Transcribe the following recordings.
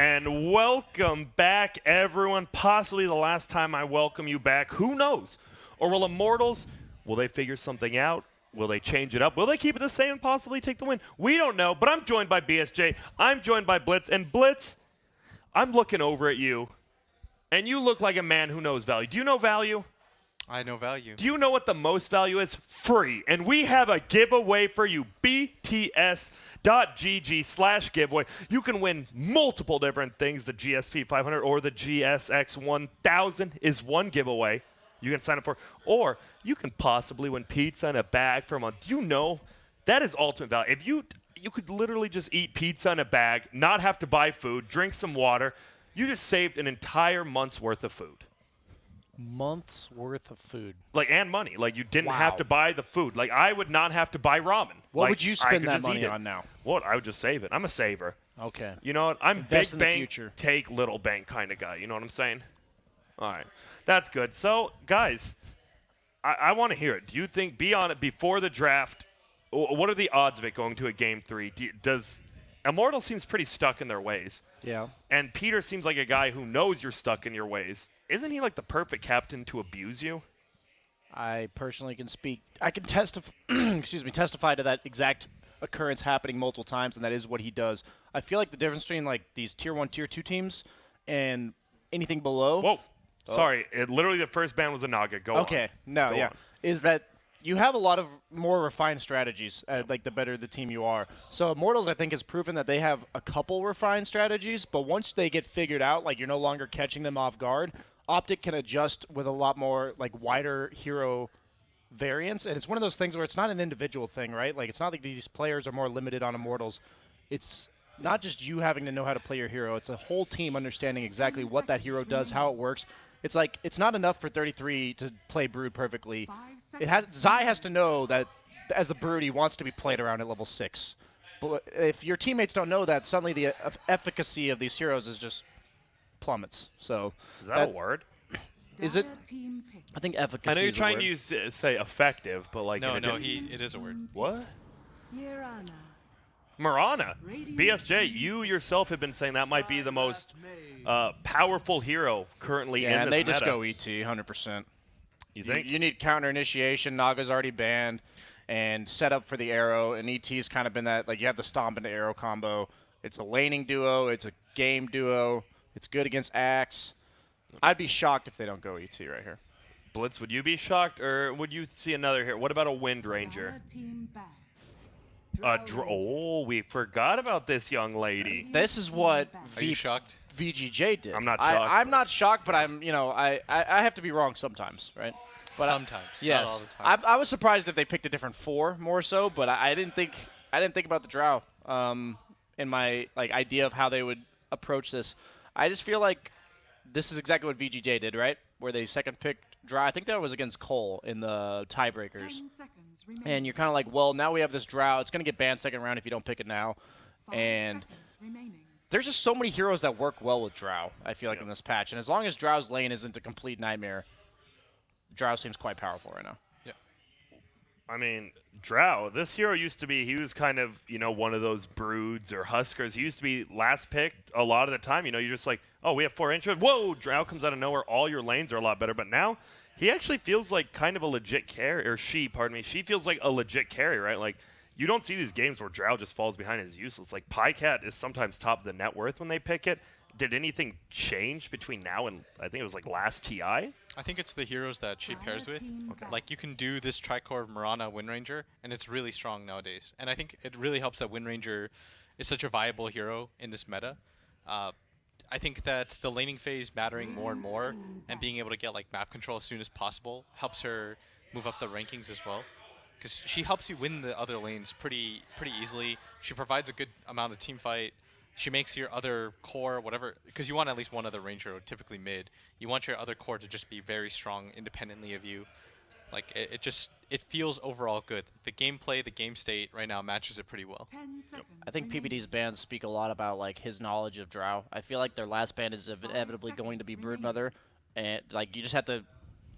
And welcome back, everyone. Possibly the last time I welcome you back. Who knows? Or will Immortals, will they figure something out? Will they change it up? Will they keep it the same and possibly take the win? We don't know, but I'm joined by BSJ. I'm joined by Blitz. And Blitz, I'm looking over at you, and you look like a man who knows value. Do you know value? I know value. Do you know what the most value is? Free. And we have a giveaway for you. BTS.gg/giveaway. You can win multiple different things. The GSP 500 or the GSX 1000 is one giveaway you can sign up for. Or you can possibly win pizza in a bag for a month. Do you know that is ultimate value? If you could literally just eat pizza in a bag, not have to buy food, drink some water, you just saved an entire month's worth of food. Months worth of food. And money. You didn't have to buy the food. I would not have to buy ramen. What would you spend that money on now? What? I would just save it. I'm a saver. Okay. You know what? I'm Invest big in the bank, future. take little bank kind of guy. You know what I'm saying? All right. That's good. So, guys, I want to hear it. Do you think, be on it before the draft, what are the odds of it going to a Game 3? Does Immortal seems pretty stuck in their ways. Yeah. And Peter seems like a guy who knows you're stuck in your ways. Isn't he the perfect captain to abuse you? I personally can speak. I can testify. Testify to that exact occurrence happening multiple times, and that is what he does. I feel like the difference between these tier 1, tier 2 teams and anything below. Whoa. Oh. Sorry. Literally the first ban was a Naga. Go on. Okay. No. Go yeah. on. Is that you have a lot of more refined strategies, the better the team you are. So Immortals, I think, has proven that they have a couple refined strategies, but once they get figured out, you're no longer catching them off guard, OpTic can adjust with a lot more, wider hero variants. And it's one of those things where it's not an individual thing, right? It's not like these players are more limited on Immortals. It's not just you having to know how to play your hero. It's a whole team understanding exactly what that hero does, how it works. It's it's not enough for 33 to play Brood perfectly. Zai has to know that as the Brood, he wants to be played around at level 6. But if your teammates don't know that, suddenly the efficacy of these heroes is just plummets. So is that a word? Is it? I think efficacy. I know you're is trying to say effective, but it is a word. What? Mirana. BSJ, you yourself have been saying that might be the most powerful hero currently in this and they meta. just go ET 100%. You think? You need counter initiation. Naga's already banned, and set up for the arrow. And ET's kind of been that you have the stomp into arrow combo. It's a laning duo. It's a game duo. It's good against Axe. I'd be shocked if they don't go ET right here. Blitz, would you be shocked, or would you see another here? What about a Wind Ranger? We forgot about this young lady. This is what Are you shocked? VGJ did. I'm not shocked. I'm not shocked, but I have to be wrong sometimes, right? But sometimes, yes. not all the time. I was surprised if they picked a different 4 more so, but I didn't think about the Drow in my idea of how they would approach this. I just feel like this is exactly what VGJ did, right? Where they second picked Drow. I think that was against Cole in the tiebreakers. And you're kind of well, now we have this Drow. It's going to get banned second round if you don't pick it now. And there's just so many heroes that work well with Drow, I feel in this patch. And as long as Drow's lane isn't a complete nightmare, Drow seems quite powerful right now. Yeah. I mean, Drow, this hero used to be, he was kind of, one of those Broods or Huskers. He used to be last picked a lot of the time. You're just oh, we have 4 intros. Whoa, Drow comes out of nowhere. All your lanes are a lot better. But now he actually feels like kind of a legit carry, or she feels like a legit carry, right? You don't see these games where Drow just falls behind and is useless. Pycat is sometimes top of the net worth when they pick it. Did anything change between now and, I think it was last TI? I think it's the heroes that she pairs with. Okay. You can do this tricore of Mirana Wind Ranger, and it's really strong nowadays. And I think it really helps that Wind Ranger is such a viable hero in this meta. I think that the laning phase mattering more and more, and being able to get map control as soon as possible helps her move up the rankings as well. Because she helps you win the other lanes pretty easily. She provides a good amount of team fight. She makes your other core, whatever, because you want at least one other ranger, typically mid. You want your other core to just be very strong independently of you. It feels overall good. The gameplay, the game state right now matches it pretty well. I think PPD's bans speak a lot about his knowledge of Drow. I feel like their last ban is inevitably going to be Broodmother, and you just have to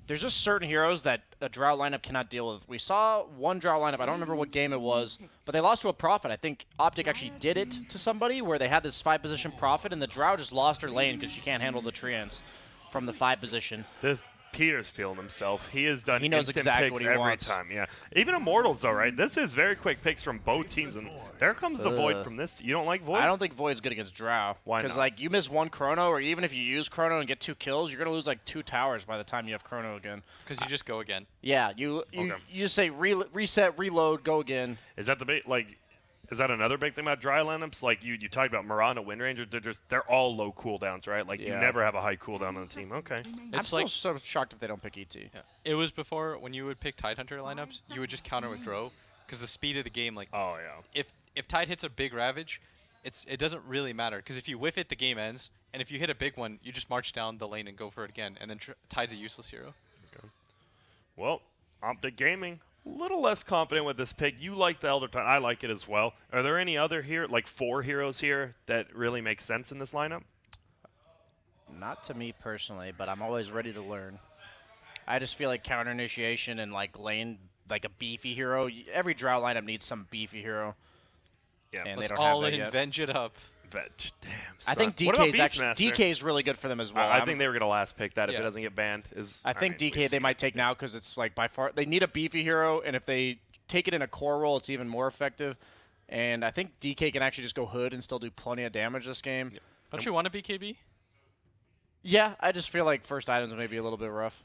there's just certain heroes that a Drow lineup cannot deal with. We saw one Drow lineup, I don't remember what game it was, but they lost to a Prophet. I think OpTic actually did it to somebody where they had this 5-position Prophet, and the Drow just lost her lane because she can't handle the treants from the 5 position. Peter's feeling himself. He has done knows instant exactly picks what he every wants. time. Yeah, even Immortals though, right? This is very quick picks from both teams, and there comes the Void from this. You don't like Void? I don't think Void's good against Drow. Why Because not? like you miss one Chrono, or even if you use Chrono and get 2 kills, you're gonna lose like 2 towers by the time you have Chrono again. Because you just go again. Yeah, you just say reset, reload, go again. Is that the big Is that another big thing about dry lineups? Like you talked about Mirana, Wind Ranger. They're all low cooldowns, right? Like you Yeah. never have a high cooldown on the team. Okay. I'm It's still like so shocked if they don't pick ET. yeah. It was before when you would pick Tidehunter lineups, you would just counter with Drow because the speed of the game. Like Oh yeah. if Tide hits a big Ravage, it doesn't really matter because if you whiff it, the game ends, and if you hit a big one, you just march down the lane and go for it again, and then Tide's a useless hero. Okay. Well, OpTic Gaming. A little less confident with this pick. You like the Elder Titan. I like it as well. Are there any other here, like 4 heroes here, that really make sense in this lineup? Not to me personally, but I'm always ready to learn. I just feel like counter initiation and like lane, like a beefy hero. Every Drow lineup needs some beefy hero. Yeah. And Let's they don't have all that in, yet. venge it up. Damn. I think son. What about DK is actually Beastmaster? DK is really good for them as well. I think they were gonna last pick that if Yeah. it doesn't get banned. I think mean, we DK they see might it. take now because it's like by far they need a beefy hero, and if they take it in a core role, it's even more effective. And I think DK can actually just go hood and still do plenty of damage this game. Yeah. Don't you want a BKB? Yeah, I just feel like first items may be a little bit rough.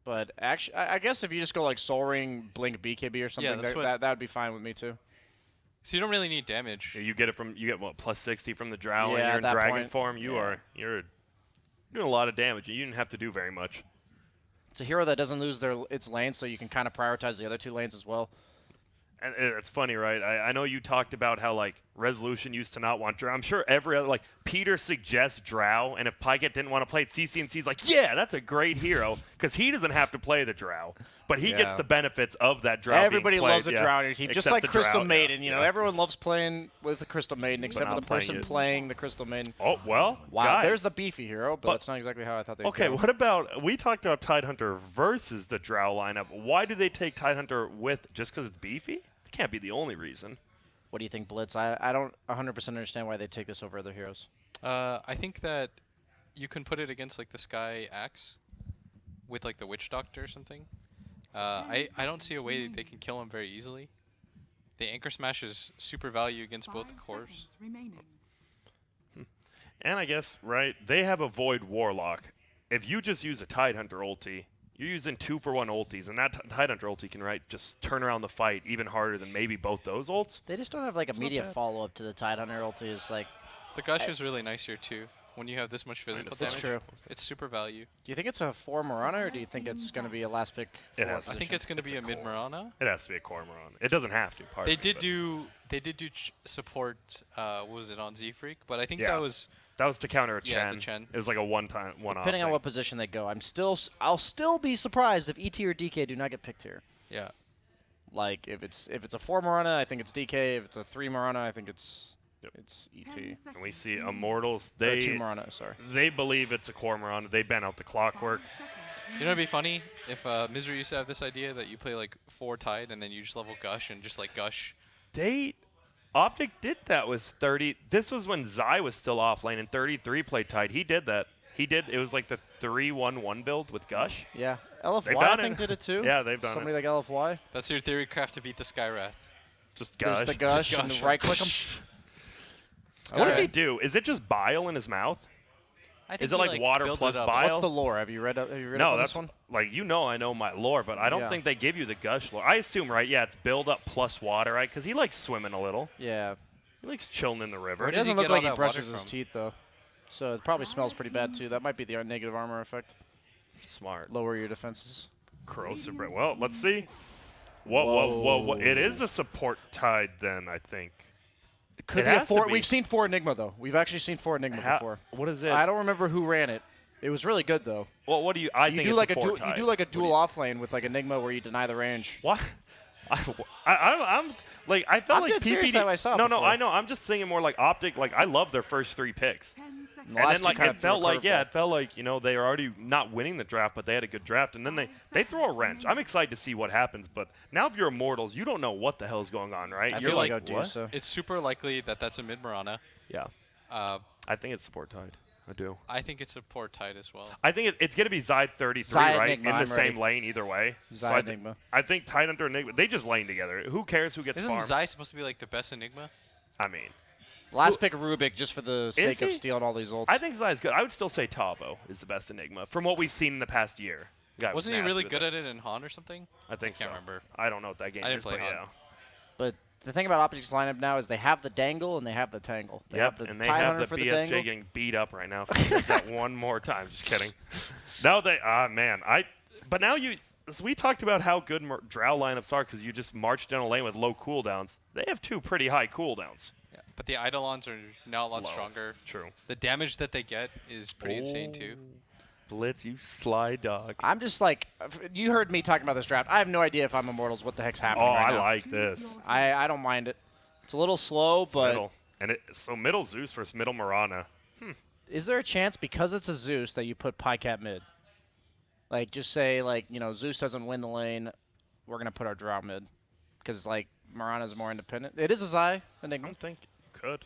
But actually, I guess if you just go like Soul Ring, Blink BKB or something, that's what- that would be fine with me too. So you don't really need damage. You get what plus 60 from the Drow, Yeah, and you're at in that dragon point, form. yeah. You're doing a lot of damage. You didn't have to do very much. It's a hero that doesn't lose its lane, so you can kind of prioritize the other 2 lanes as well. And it's funny, right? I know you talked about how like Resolution used to not want Drow. I'm sure every other Peter suggests Drow, and if Pyket didn't want to play it, CCNC's like, yeah, that's a great hero because he doesn't have to play the Drow, but he Yeah. gets the benefits of that Drow. Everybody being played, loves a yeah. Drow on your team, just Except like the Crystal Drow, Maiden. yeah, You know, yeah. everyone loves playing with the Crystal Maiden, except for not the playing person it. playing the Crystal Maiden. Oh well, Wow, guys. there's the beefy hero, but But- that's not exactly how I thought they'd Okay, go. what about we talked about Tidehunter versus the Drow lineup? Why do they take Tidehunter with just because it's beefy? It can't be the only reason. What do you think, Blitz? I don't 100% understand why they take this over other heroes. I think that you can put it against like the Sky Axe with like the Witch Doctor or something. I don't see a way they can kill him very easily. The Anchor Smash is super value against both the cores. And I guess, right, they have a Void Warlock. If you just use a Tidehunter ulti, you're using 2-for-1 ultis, and that Tidehunter ulti can, right, just turn around the fight even harder than maybe both those ults. They just don't have like not immediate bad. follow-up to the Tidehunter ulti. Is like, The Gush is really nice here too. When you have this much physical That's damage, true. it's super value. Do you think it's a 4 Mirana, or do you think it's going to be a last pick? It four has to. I think position? it's going to be a mid Mirana. It has to be a Cormoran. It doesn't have to. Pardon They me, did but do support. What was it on Z Freak? But I think Yeah. that was that was to counter a Yeah, the Chen. Chen. It was like a one-off. Depending on what position they go, I'll still be surprised if ET or DK do not get picked here. yeah. Like if it's a 4 Mirana, I think it's DK. If it's a 3 Mirana, I think it's ET. And we see Immortals. Or 2 Mirana, sorry. They believe it's a Cormoran. They bent out the clockwork. You know, it'd be funny if Misery used to have this idea that you play like 4 Tide and then you just level Gush and just like Gush. OpTic did that with 30. This was when Zai was still offlane and 33 played Tide. He did that. It was like the 3-1-1 build with Gush. Yeah, They've LFY I done think it. did it too. Yeah, they've done Somebody it. like LFY. That's your theory craft to beat the Skywrath. Just There's Gush. the Gush and Gush. right click him. What does he Alright. do? Is it just bile in his mouth? I Is think it he, like water builds plus it up. bile? What's the lore? Have you read up? Have you read up No, on that's this one? like I know my lore, but I don't Yeah. think they give you the Gush lore. I assume, right? Yeah, it's build up plus water, right? Because he likes swimming a little. Yeah. He likes chilling in the river. Where It does he doesn't look get all like he that water brushes his from? teeth though, so it probably smells pretty bad too. That might be the negative armor effect. Smart. Lower your defenses. Corrosive breath. Well, let's see. Whoa. It is a support Tide then, I think. It could It be a has to 4. be. We've seen 4 Enigma though. We've actually seen 4 Enigma before. What is it? I don't remember who ran it. It was really good though. Well, what do you? I You think do it's like a a four you Tide. do like a What do dual you- off lane with like Enigma where you deny the range. What? I'm like I felt I'm like dead serious PPD. that I saw no, before. I know. I'm just thinking more like OpTic. Like I love their first 3 picks. The And last then two like kinda it threw a felt like curveball. it felt like they were already not winning the draft, but they had a good draft, and then they throw a wrench. I'm excited to see what happens, but now if you're Immortals, you don't know what the hell is going on, right? I You're feel like what? Odusa. It's super likely that that's a mid Mirana. Yeah, I think it's support Tide. I do. I think it's a poor Tide as well. I think it's going to be Zide 33, Zide right? Enigma, in the I'm same ready. lane either way. So Zide Enigma. I think Tidehunter and Enigma, they just lane together. Who cares who gets Isn't farmed? Zai supposed to be like the best Enigma? I mean, Last pick Rubik just for the sake of he? stealing all these ults. I think Zai's good. I would still say Tavo is the best Enigma from what we've seen in the past year. Guy was Wasn't he nasty really with good it. at it in Han or something? I think can't so. remember. I don't know what that game I didn't is, play but Han. yeah. But the thing about OpTic's lineup now is they have the dangle and they have the tangle. They Yep, have the and they have Tidehunter the for BSJ the dangle. getting beat up right now. If he says that one more time, just kidding. No, they, man, but now so we talked about how good Drow lineups are because you just march down a lane with low cooldowns. They have two pretty high cooldowns. Yeah. But the Eidolons are now a lot Low. stronger. True. The damage that they get is pretty insane too. Blitz, you sly dog. I'm just like, you heard me talking about this draft. I have no idea if I'm Immortals what the heck's happening Oh, right I now. like this. I don't mind it. It's a little slow, but Middle. And so middle Zeus versus middle Mirana. is there a chance because it's a Zeus that you put Pycat mid? Like, just say, like, Zeus doesn't win the lane, we're going to put our Drow mid. Because, like, Mirana's more independent. It is a Zai I Enigma. don't think you could.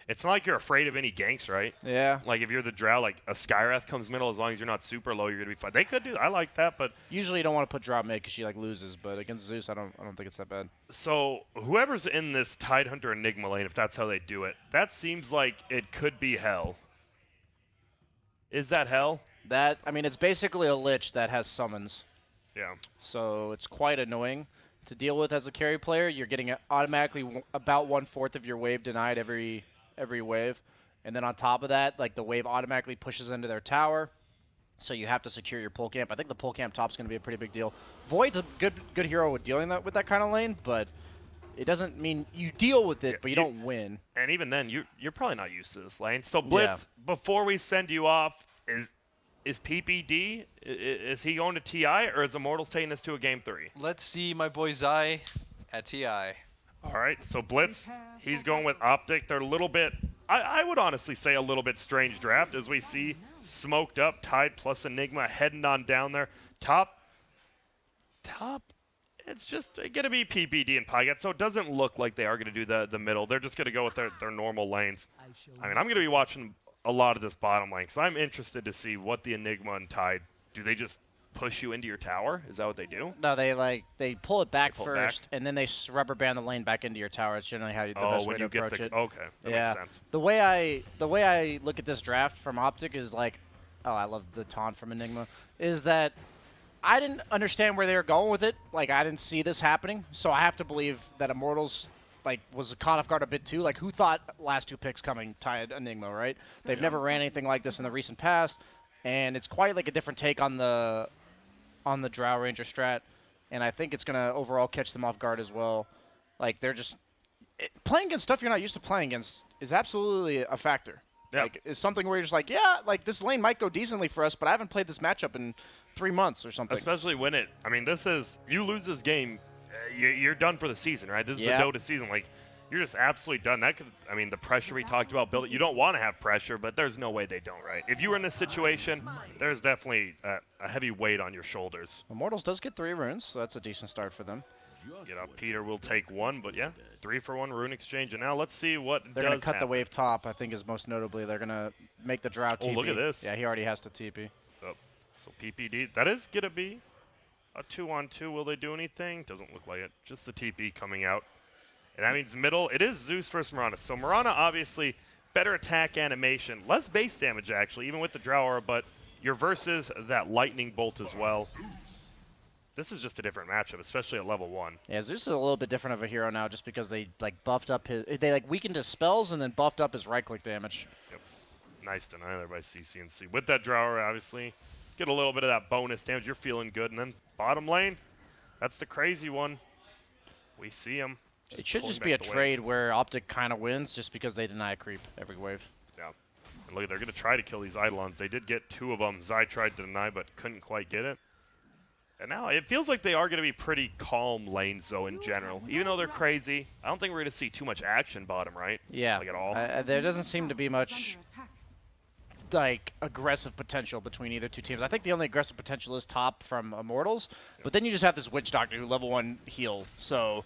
It's not like you're afraid of any ganks, right? Yeah. Like if you're the Drow, like a Skywrath comes middle, as long as you're not super low, you're gonna be fine. They could do. I like that, but Usually you don't want to put Drow mid because she, like, loses. But against Zeus, I don't think it's that bad. so whoever's in this Tidehunter Enigma lane, if that's how they do it, that seems like it could be hell. Is that hell? That, I mean, it's basically a Lich that has summons. Yeah. So it's quite annoying to deal with as a carry player. You're getting automatically about 1/4 of your wave denied every wave. And then on top of that, like the wave automatically pushes into their tower. So you have to secure your pull camp. I think the pull camp top's going to be a pretty big deal. Void's a good hero with dealing with that kind of lane, but it doesn't mean you deal with it, Yeah, but you don't win. And even then, you're probably not used to this lane. So Blitz, before we send you off, is PPD, is he going to TI, or is Immortals taking this to a game 3? Let's see my boy Zai at TI. All right, so Blitz, he's going with OpTic. They're a little bit, I would honestly say a little bit strange draft, as we see smoked up, Tide plus Enigma heading on down there. Top, it's just going to be PPD and Pygat, so it doesn't look like they are going to do the middle. They're just going to go with their normal lanes. I mean, I'm going to be watching a lot of this bottom lane, because I'm interested to see what the Enigma and Tide, do they just push you into your tower? Is that what they do? No, they pull it back pull it first, back? and then they rubber band the lane back into your tower. It's generally how the best way when to you get approach it. okay, that Yeah. makes sense. The way I look at this draft from OpTic is like, oh, I love the taunt from Enigma, is that I didn't understand where they were going with it. Like, I didn't see this happening, so I have to believe that Immortals was caught off guard a bit too. Like, who thought last two picks coming tied Enigma, right? They've never ran anything like this in the recent past, and it's quite like a different take on the Drow Ranger strat, and I think it's gonna overall catch them off guard as well. Like, they're just playing against stuff you're not used to playing against is absolutely a factor. Yeah. Like, it's something where you're just like, yeah, like this lane might go decently for us, but I haven't played this matchup in 3 months or something. Especially when you lose this game, you're done for the season, right? This is the Dota season. Like, you're just absolutely done. The pressure we talked about, build it. You don't want to have pressure, but there's no way they don't, right? If you were in this situation, there's definitely a heavy weight on your shoulders. Immortals does get 3 runes, so that's a decent start for them. Peter will take 1, but yeah, 3 for 1 rune exchange. And now let's see what They're does going to cut the happen. wave top, I think, is most notably. They're going to make the Drow TP. Oh, look at this. Yeah, he already has to TP. Oh, so PPD, that is going to be a 2-on-2. Will they do anything? Doesn't look like it. Just the TP coming out. And that means middle. It is Zeus versus Mirana. So Mirana, obviously, better attack animation. Less base damage, actually, even with the Drow aura, but you're versus that lightning bolt as well. This is just a different matchup, especially at level 1. Yeah, Zeus is a little bit different of a hero now just because they buffed up they weakened his spells and then buffed up his right-click damage. Yep. Nice deny there by CCNC. With that Drow aura, obviously, get a little bit of that bonus damage. You're feeling good. And then bottom lane, that's the crazy one. We see him. It should pulling just be a back the trade wave. where OpTic kind of wins just because they deny a creep every wave. Yeah. And look, they're going to try to kill these Eidolons. They did get 2 of them. Zai tried to deny, but couldn't quite get it. And now it feels like they are going to be pretty calm lanes, though, in general. Even though they're crazy, I don't think we're going to see too much action bottom, right? Yeah. Like at all. There doesn't seem to be much like aggressive potential between either two teams. I think the only aggressive potential is top from Immortals, but then you just have this Witch Doctor who level 1 heal. So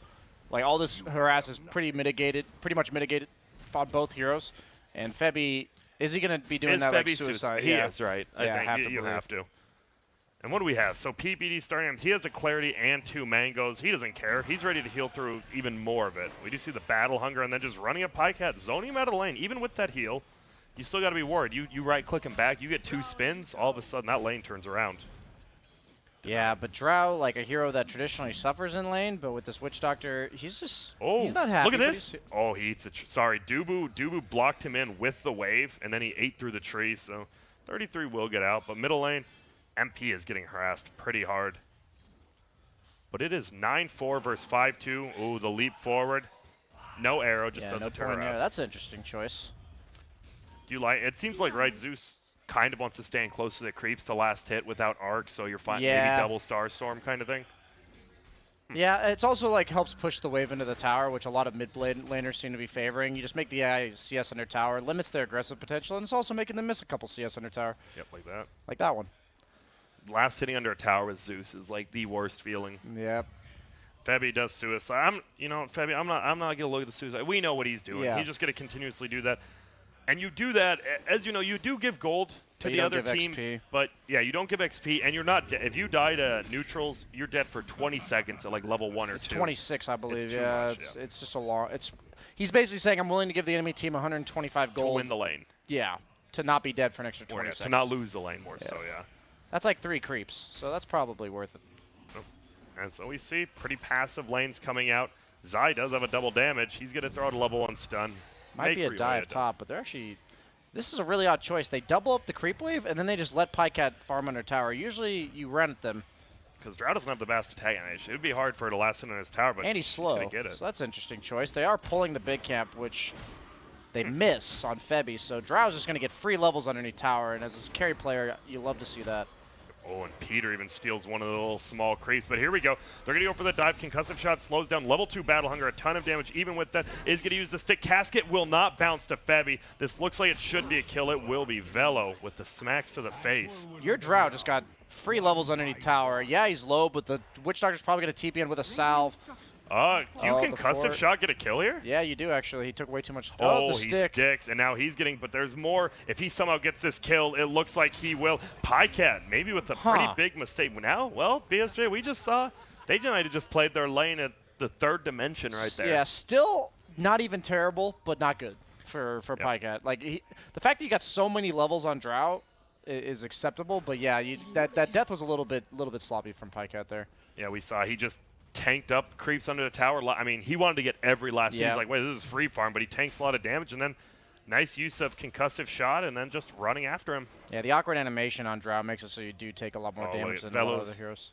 like all this harass is pretty much mitigated on both heroes. And Febby, is he going to be doing that like suicide? He is, right. Yeah, I think you have to. And what do we have? So PPD starting him. He has a Clarity and 2 Mangoes. He doesn't care. He's ready to heal through even more of it. We do see the Battle Hunger and then just running a Pycat, zoning him out of the lane. Even with that heal, you still got to be worried. You right-click him back, you get 2 spins, all of a sudden that lane turns around. Yeah, but Drow, like a hero that traditionally suffers in lane, but with this Witch Doctor, he's he's not happy. Look at this. Oh, he eats it. Sorry, Dubu blocked him in with the wave, and then he ate through the tree, so 33 will get out. But middle lane, MP is getting harassed pretty hard. But it is 9-4 versus 5-2. Ooh, the leap forward. No arrow, just does a turn around. That's an interesting choice. Do you like? It seems like Zeus kind of wants to stand close to the creeps to last hit without arc, so you're fine. Maybe double Star Storm kind of thing. Yeah, it's also like helps push the wave into the tower, which a lot of mid laners seem to be favoring. You just make the AI CS under tower, limits their aggressive potential, and it's also making them miss a couple CS under tower. Yep, like that. Like that one. Last hitting under a tower with Zeus is like the worst feeling. Yep. Febby does suicide. Febby, I'm not gonna look at the suicide. We know what he's doing. Yeah. He's just gonna continuously do that. And you do that, as you know, you do give gold to the other team, XP. but yeah, you don't give XP, and you're not. If you die to neutrals, you're dead for 20 seconds at like level 1 or 2. It's 26, I believe. It's Yeah, it's just a long. He's basically saying I'm willing to give the enemy team 125 gold to win the lane. Yeah, to not be dead for an extra 20 Or, seconds. to not lose the lane more. So yeah. That's like 3 creeps, so that's probably worth it. Oh. And so we see pretty passive lanes coming out. Zai does have a double damage. He's gonna throw out a level 1 stun. Might be a dive top, but they're actually. This is a really odd choice. They double up the creep wave, and then they just let Pycat farm under tower. Usually, you run at them. Because Drow doesn't have the best attack animation. It would be hard for her to last in his tower, but and he's slow, gonna get it. so that's an interesting choice. They are pulling the big camp, which they miss on Febby, so Drow's just going to get free levels underneath tower, and as a carry player, you love to see that. Oh, and Peter even steals one of the little small creeps. But here we go. They're going to go for the dive. Concussive shot slows down. Level 2 Battle Hunger. A ton of damage. Even with that, is going to use the stick. Casket will not bounce to Febby. This looks like it should be a kill. It will be. Velo with the smacks to the face. Your Drow just got free levels underneath tower. Yeah, he's low, but the Witch Doctor's probably going to TP in with a salve. Do you concussive shot get a kill here? Yeah, you do, actually. He took way too much. Oh, the he stick. sticks, and now he's getting, but there's more. If he somehow gets this kill, it looks like he will. Pycat, maybe with a pretty big mistake. Now, well, BSJ, we just saw, they just played their lane at the 3rd dimension right there. Yeah, still not even terrible, but not good for Pycat. Like, the fact that you got so many levels on Drow is acceptable, but yeah, that death was a little bit sloppy from Pycat there. Yeah, we saw he just tanked up creeps under the tower. I mean, he wanted to get every last hit. He's like, wait, this is free farm, but he tanks a lot of damage, and then nice use of concussive shot, and then just running after him. Yeah, the awkward animation on Drow makes it so you do take a lot more damage than a lot of other heroes.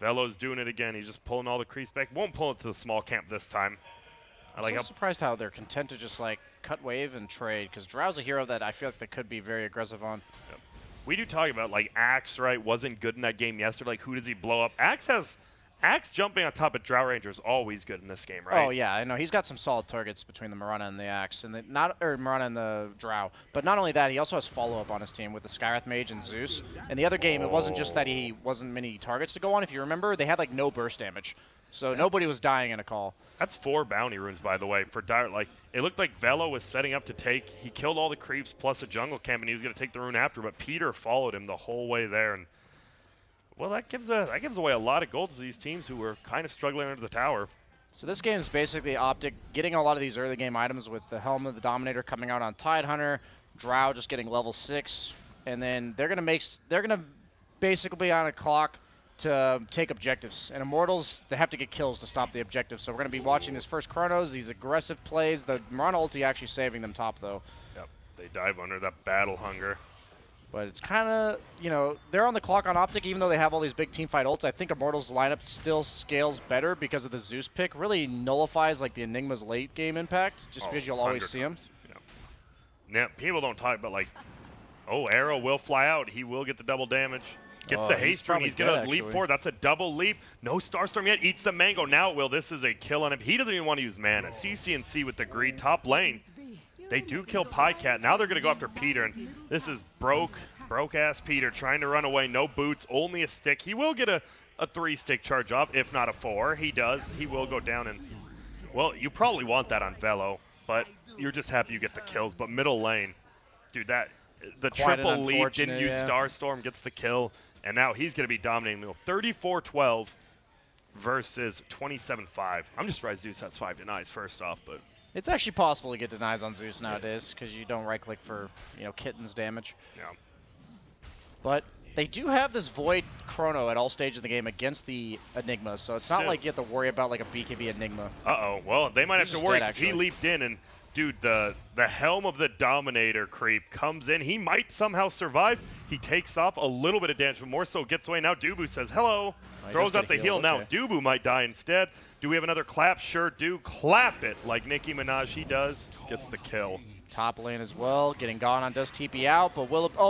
Velo's doing it again. He's just pulling all the creeps back. Won't pull it to the small camp this time. I'm so surprised how they're content to just like cut wave and trade, because Drow's a hero that I feel like they could be very aggressive on. Yep. We do talk about like Axe, right? Wasn't good in that game yesterday. Like, who does he blow up? Axe jumping on top of Drow Ranger is always good in this game, right? Oh yeah, I know he's got some solid targets between the Mirana and the Axe, and Mirana and the Drow. But not only that, he also has follow-up on his team with the Skywrath Mage and Zeus. And the other game, it wasn't just that he wasn't many targets to go on. If you remember, they had like no burst damage, so nobody was dying in a call. That's 4 bounty runes, by the way, for Dire. Like, it looked like Velo was setting up to take. He killed all the creeps plus a jungle camp, and he was going to take the rune after. But Peter followed him the whole way there, and well, that gives away a lot of gold to these teams who were kind of struggling under the tower. So this game is basically OpTic getting a lot of these early game items with the Helm of the Dominator coming out on Tidehunter, Drow just getting level 6, and then they're gonna basically be on a clock to take objectives. And Immortals, they have to get kills to stop the objectives. So we're gonna be watching this first Chronos, these aggressive plays. The Mirana ulti actually saving them top though. Yep, they dive under that Battle Hunger. But it's kind of, they're on the clock on OpTic, even though they have all these big teamfight ults. I think Immortals' lineup still scales better because of the Zeus pick. Really nullifies like the Enigma's late game impact, just because you'll always see him. Yeah. Now, people don't talk about, like, Arrow will fly out. He will get the double damage. Gets the haste rune. He's going to leap forward. That's a double leap. No Starstorm yet. Eats the mango. Now it will. This is a kill on him. He doesn't even want to use mana. CC with the greed. Top lane. They do kill Pycat. Now they're going to go after Peter, and this is broke-ass Peter trying to run away. No boots, only a stick. He will get a 3-stick charge up, if not a 4. He does. He will go down, and, well, you probably want that on Velo, but you're just happy you get the kills. But middle lane, dude, the triple lead didn't use Starstorm, gets the kill, and now he's going to be dominating. 34-12 versus 27-5. I'm just surprised Zeus has 5 denies first off, but it's actually possible to get denies on Zeus nowadays because you don't right-click for, kittens damage. yeah. But they do have this Void Chrono at all stages of the game against the Enigma, so it's not like you have to worry about like a BKB Enigma. Uh-oh. Well, they might have to worry because he leaped in, and dude, the Helm of the Dominator creep comes in. He might somehow survive. He takes off a little bit of damage, but more so gets away. Now Dubu says hello, throws out the heal. Now Dubu might die instead. Do we have another clap? Sure do. Clap it like Nicki Minaj he does. Gets the kill. Top lane as well, getting gone on, does TP out, but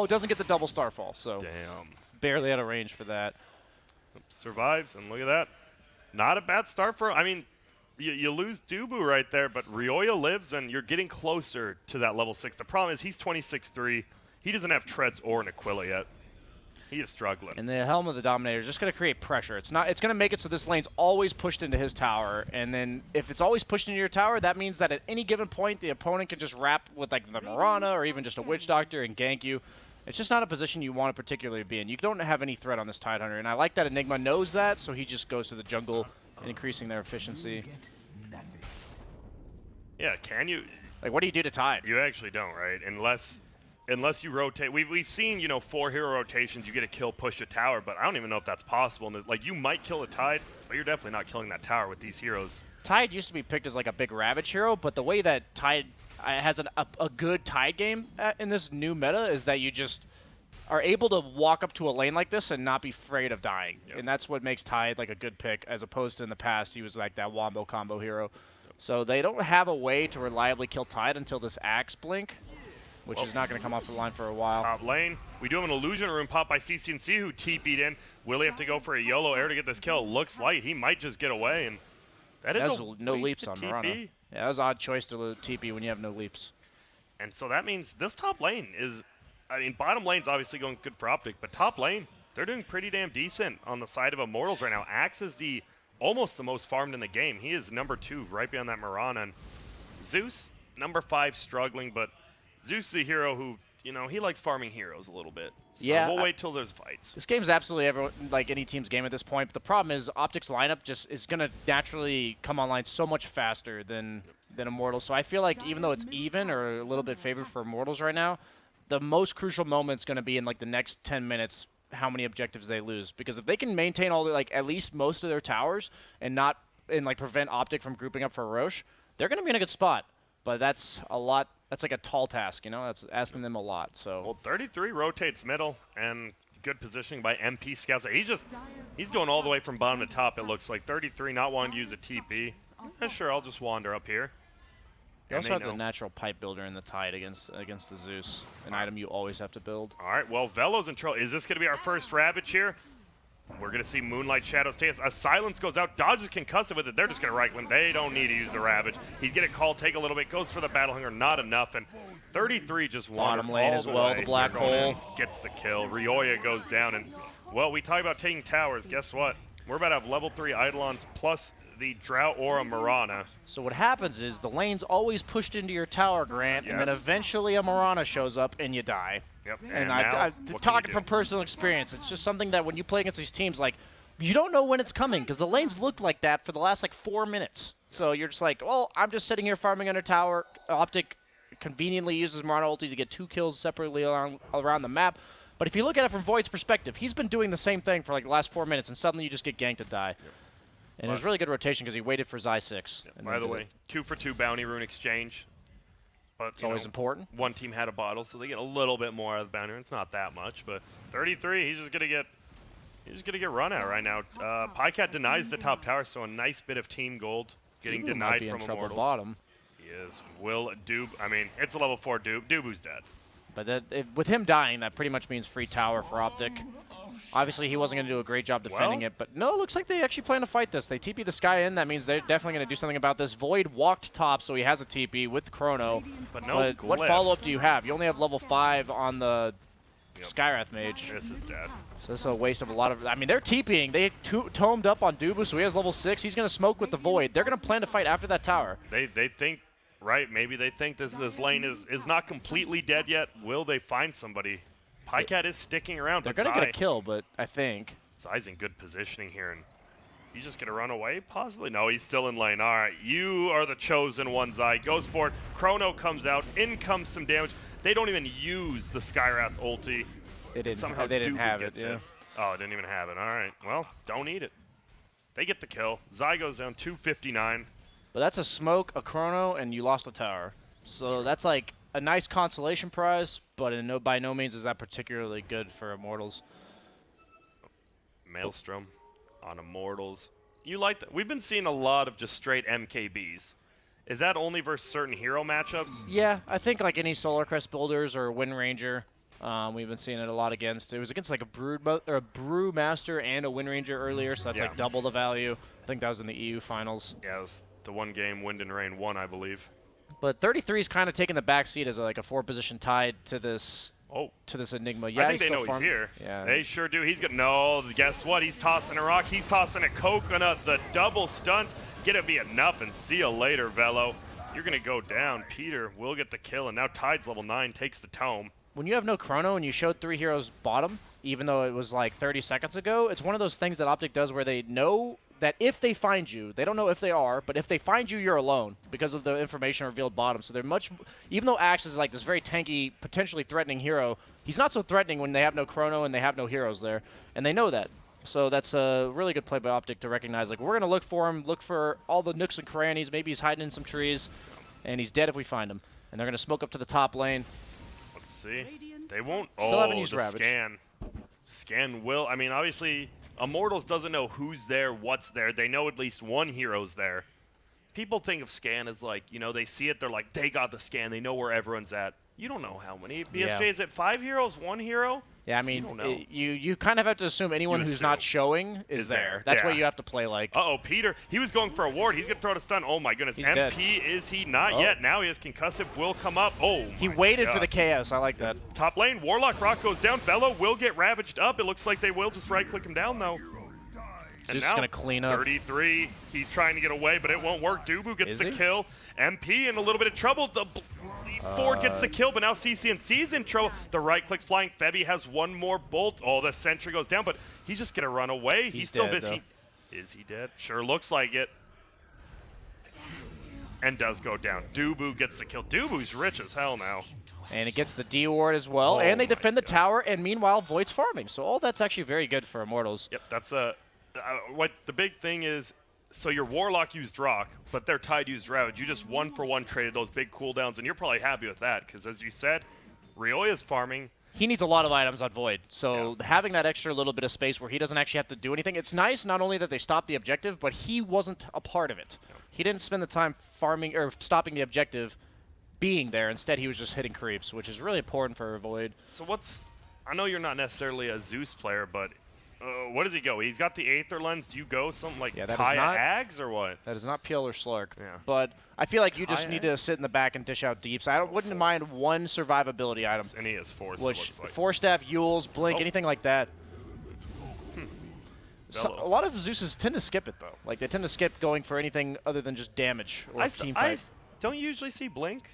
doesn't get the double Starfall, so damn, barely out of range for that. Survives, and look at that. Not a bad start for, I mean, you lose Dubu right there, but Ryoya lives, and you're getting closer to that level 6. The problem is he's 26-3. He doesn't have Treads or an Aquila yet. He is struggling. And the Helm of the Dominator is just going to create pressure. It's going to make it so this lane's always pushed into his tower, and then if it's always pushed into your tower, that means that at any given point, the opponent can just wrap with like the Mirana or even just a Witch Doctor and gank you. It's just not a position you want to particularly be in. You don't have any threat on this Tidehunter, and I like that Enigma knows that, so he just goes to the jungle, increasing their efficiency. Yeah, can you? Like, what do you do to Tide? You actually don't, right? Unless you rotate. We've seen, 4 hero rotations, you get a kill, push a tower, but I don't even know if that's possible. And like, you might kill a Tide, but you're definitely not killing that tower with these heroes. Tide used to be picked as like a big Ravage hero, but the way that Tide has a good Tide game in this new meta is that you just are able to walk up to a lane like this and not be afraid of dying. Yep. And that's what makes Tide like a good pick, as opposed to in the past he was like that wombo combo hero. So they don't have a way to reliably kill Tide until this Axe Blink, which is not going to come off the line for a while. Top lane. We do have an illusion rune pop by CCNC, who TP'd in. Will he have to go for a YOLO air to get this kill? Looks like he might just get away, and that is no leaps on Mirana. Yeah, that was an odd choice to TP when you have no leaps. And so that means this top lane is, bottom lane's obviously going good for OpTic, but top lane, they're doing pretty damn decent on the side of Immortals right now. Axe is almost the most farmed in the game. He is number 2 right behind that Mirana. And Zeus, number 5, struggling, but Zeus is a hero who, he likes farming heroes a little bit. So yeah, we'll wait till there's fights. This game's absolutely like any team's game at this point. But the problem is OpTic's lineup just is going to naturally come online so much faster than Immortals. So I feel like even though it's even or a little bit favored for Immortals right now, the most crucial moment's going to be in like the next 10 minutes how many objectives they lose. Because if they can maintain all at least most of their towers and prevent OpTic from grouping up for Roche, they're going to be in a good spot. But that's a lot. That's like a tall task, That's asking them a lot. So. Well, 33 rotates middle, and good positioning by MP Scouts. He's going all the way from bottom to top, it looks like. 33 not wanting to use a TP. Yeah, sure, I'll just wander up here. You also have the natural pipe builder in the Tide against the Zeus, an item you always have to build. All right, well, Velo's in trouble. Is this going to be our first Ravage here? We're going to see Moonlight Shadows take us. A Silence goes out. Dodges concussive with it. They're just going to right-click. They don't need to use the Ravage. He's going to call, take a little bit. Goes for the Battle Hunger. Not enough. And 33 just wandered bottom lane as well. The black hole. Gets the kill. Ryoya goes down. And, well, we talk about taking towers. Guess what? We're about to have level 3 Eidolons plus the Drow Aura Mirana. So what happens is the lane's always pushed into your tower, Grant, and then eventually a Mirana shows up and you die. Yep. And I'm talking from personal experience. It's just something that when you play against these teams, you don't know when it's coming because the lanes looked like that for the last 4 minutes. So you're just like, well, I'm just sitting here farming under tower. OpTic conveniently uses Mirana ulti to get 2 kills separately around the map. But if you look at it from Void's perspective, he's been doing the same thing for the last 4 minutes, and suddenly you just get ganked and die. Yep. And it was really good rotation because he waited for Xi 6. Yep. By the way, 2 for 2 bounty rune exchange. But it's always important. One team had a bottle, so they get a little bit more out of the bounty rune. It's not that much, but 33, he's just gonna get run out right now. Pycat denies the top tower, so a nice bit of team gold getting denied from Immortals. Bottom. He is. Will Doob? It's a level 4 Doob. Doobu's dead. But with him dying, that pretty much means free tower for OpTic. Obviously, he wasn't going to do a great job defending it, but no, it looks like they actually plan to fight this. They TP the Sky in. That means they're definitely going to do something about this. Void walked top, so he has a TP with Chrono. But no But what follow-up do you have? You only have level 5 on the Skywrath Mage. This is dead. So this is a waste of a lot of... I mean, they're TPing. They tomed up on Dubu, so he has level 6. He's going to smoke with the Void. They're going to plan to fight after that tower. They think, right, maybe they think this lane is not completely dead yet. Will they find somebody? Pycat is sticking around. They're going to get a kill, but I think... Zai's in good positioning here, and he's just going to run away, possibly? No, he's still in lane. All right, you are the chosen one, Zai. Goes for it. Chrono comes out. In comes some damage. They don't even use the Skywrath ulti. They didn't, Somehow they didn't Dubu have it, gets yeah. in. Oh, didn't even have it. All right, well, don't need it. They get the kill. Zai goes down 259. But that's a smoke, a Chrono, and you lost a tower. So that's like a nice consolation prize, but by no means is that particularly good for Immortals. Maelstrom on Immortals. You like that? We've been seeing a lot of just straight MKBs. Is that only versus certain hero matchups? Yeah, I think like any Solar Crest builders or Wind Ranger, we've been seeing it a lot against. It was against like a Brewmaster and a Wind Ranger earlier, so that's like double the value. I think that was in the EU finals. Yeah, it was the one game Wind and Rain won, I believe. But 33 is kind of taking the back seat as like a 4-position tied to this Enigma. Yeah, I think they know he's here. Yeah. They sure do. He's got no. Guess what? He's tossing a rock. He's tossing a coconut. The double stuns. Gonna be enough, and see you later, Velo. You're gonna go down. Peter will get the kill, and now Tide's level 9 takes the tome. When you have no Chrono and you showed 3 heroes bottom, even though it was like 30 seconds ago, it's one of those things that OpTic does where they know that if they find you, they don't know if they are, but if they find you, you're alone because of the information revealed bottom. So they're much, even though Axe is like this very tanky, potentially threatening hero, he's not so threatening when they have no Chrono and they have no heroes there, and they know that. So that's a really good play by OpTic to recognize, like, we're going to look for him, look for all the nooks and crannies. Maybe he's hiding in some trees, and he's dead if we find him. And they're going to smoke up to the top lane. Let's see. They won't. Still haven't used the Ravage. Scan will. I mean, obviously, Immortals doesn't know who's there, what's there. They know at least one hero's there. People think of Scan as like, you know, they see it, they're like, they got the Scan, they know where everyone's at. You don't know how many. BSJ, is it 5 heroes, 1 hero? Yeah, I mean, you kind of have to assume anyone who's not showing is there. That's what you have to play like. Uh-oh, Peter. He was going for a ward. He's going to throw out a stun. Oh, my goodness. He's MP, dead. is he not yet? Now he has concussive. Will come up. Oh, he waited for the chaos. I like that. Top lane. Warlock Rock goes down. Velo will get ravaged up. It looks like they will just right-click him down, though. Zeus is going to clean up. 33. He's trying to get away, but it won't work. Dubu gets the kill. MP in a little bit of trouble. The Ford gets the kill, but now CCNC's in trouble. The right click's flying. Febby has one more bolt. Oh, the sentry goes down, but he's just going to run away. He's still busy. Is he dead? Sure looks like it. And does go down. Dubu gets the kill. Dubu's rich as hell now. And it gets the D ward as well. And they defend the tower, and meanwhile, Void's farming. So all that's actually very good for Immortals. Yep, that's what the big thing is. So your Warlock used Rock, but their Tide used Ravage. You just 1-for-1 traded those big cooldowns, and you're probably happy with that, because as you said, Rioya's farming. He needs a lot of items on Void, so having that extra little bit of space where he doesn't actually have to do anything, it's nice not only that they stopped the objective, but he wasn't a part of it. He didn't spend the time farming or stopping the objective being there. Instead, he was just hitting creeps, which is really important for Void. So I know you're not necessarily a Zeus player, but what does he go? He's got the Aether Lens. Do you go something like Kaya Ags or what? That is not Peel or Slark. Yeah. But I feel like you just need to sit in the back and dish out deeps. I wouldn't mind one survivability item. And he has 4, so which, it looks like. 4-staff, Yules, Blink, anything like that. So, a lot of Zeuses tend to skip it, though. Like, they tend to skip going for anything other than just damage or team fight. Don't you usually see Blink?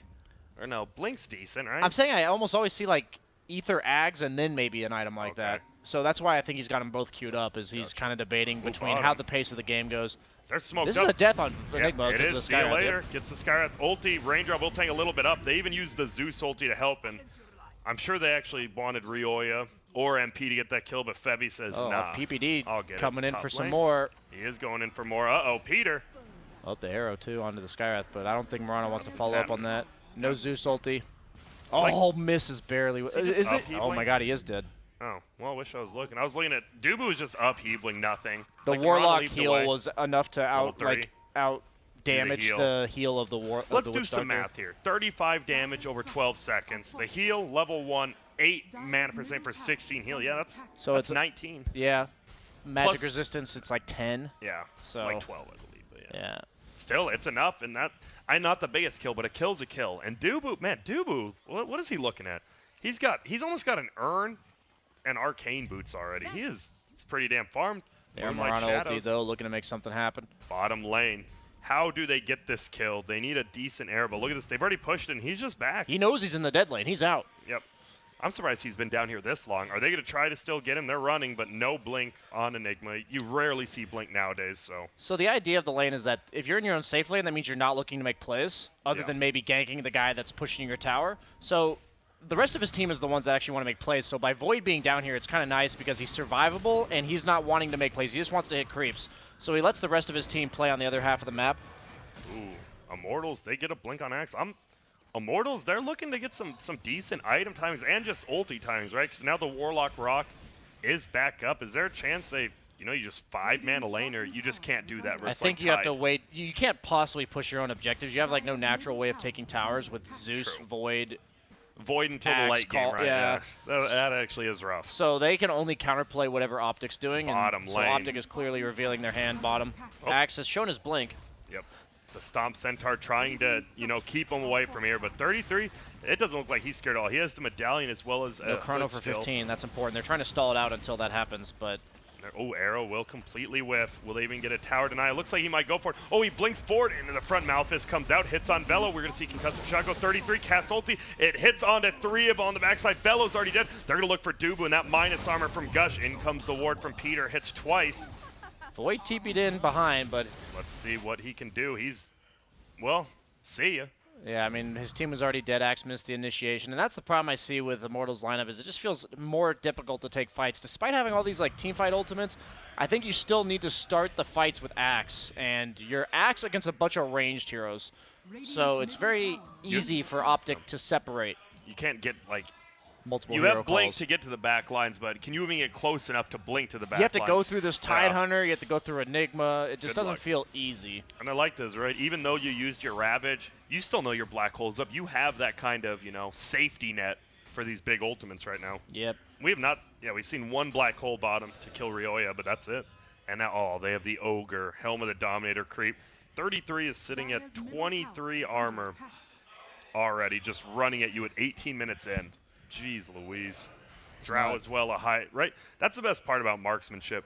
Or no, Blink's decent, right? I'm saying I almost always see, like, Ether Ags and then maybe an item like that. So that's why I think he's got them both queued up, is he's kind of debating between how the pace of the game goes. They're smoked This up. is a death on Enigma. It is. See you later. Gets the Skywrath ulti. Raindrop will tank a little bit up. They even used the Zeus ulti to help, and I'm sure they actually wanted Rioya or MP to get that kill, but Febby says, nah. PPD I'll get coming it. in Top for some lane. more. He is going in for more. Uh-oh, Peter. Oh, the arrow, too, onto the Skywrath, but I don't think Murano wants to follow up on that. No Zeus ulti. Oh, misses barely. Is it? Oh, my God, he is dead. Oh, well, I wish I was looking. I was looking at Dubu was just upheaving nothing. The like, Warlock heal was enough to out damage the heal of the war. Let's do some math here. 35 damage over 12 seconds. The heal, level 1, 8 mana percent for 16 heal. Yeah, that's 19. Yeah. Magic Plus, resistance, it's like 10. Yeah, so like 12, I believe. But yeah. Still, it's enough, and I'm not the biggest kill, but a kill's a kill. And Dubu, man, Dubu, what is he looking at? He's almost got an urn and arcane boots already. He's pretty damn farmed. They're Marana ulti, though, looking to make something happen. Bottom lane. How do they get this kill? They need a decent arrow, but look at this. They've already pushed it, and he's just back. He knows he's in the dead lane. He's out. Yep. I'm surprised he's been down here this long. Are they going to try to still get him? They're running, but no blink on Enigma. You rarely see blink nowadays, so. So the idea of the lane is that if you're in your own safe lane, that means you're not looking to make plays, other than maybe ganking the guy that's pushing your tower. So the rest of his team is the ones that actually want to make plays. So by Void being down here, it's kind of nice because he's survivable, and he's not wanting to make plays. He just wants to hit creeps. So he lets the rest of his team play on the other half of the map. Ooh, Immortals, they get a blink on Axe. Immortals, they're looking to get some decent item timings and just ulti timings, right? Because now the Warlock Rock is back up. Is there a chance you just 5-man lane, or you just can't do that? I think you have to wait. You can't possibly push your own objectives. You have like no natural way of taking towers with Zeus, True. Void until the late game, right? Yeah. That actually is rough. So they can only counterplay whatever OpTic's doing. Bottom so lane. OpTic is clearly revealing their hand bottom. Oh. Axe has shown his blink. Yep. The Stomp Centaur trying to, keep him away from here. But 33, it doesn't look like he's scared at all. He has the medallion as well as no chrono for 15. That's important. They're trying to stall it out until that happens, but. Oh, arrow will completely whiff. Will they even get a tower deny? It looks like he might go for it. Oh, he blinks forward into the front. Malphus comes out, hits on Velo. We're going to see concussive shot go 33, cast ulti. It hits onto 3 of on the backside. Velo's already dead. They're going to look for Dubu, and that minus armor from Gush. In comes the ward from Peter, hits twice. Void TP'd in behind, but. Let's see what he can do. Well, see ya. Yeah, I mean, his team was already dead. Axe missed the initiation, and that's the problem I see with Immortals lineup is it just feels more difficult to take fights. Despite having all these like team fight ultimates, I think you still need to start the fights with Axe, and your Axe against a bunch of ranged heroes. So it's very easy for OpTic to separate. You can't get like multiple. You hero have blink calls. to get to the back lines, but can you even get close enough to blink to the back You have to lines? go through this Tidehunter. You have to go through Enigma. It just Good doesn't luck. feel easy. And I like this, right? Even though you used your Ravage, you still know your black hole's up. You have that kind of, safety net for these big ultimates right now. Yep. We've seen one black hole bottom to kill Ryoya, but that's it. And now, they have the Ogre, Helm of the Dominator creep. 33 is sitting at 23 armor already, just running at you at 18 minutes in. Jeez Louise. Drow as well, a high, right? That's the best part about marksmanship,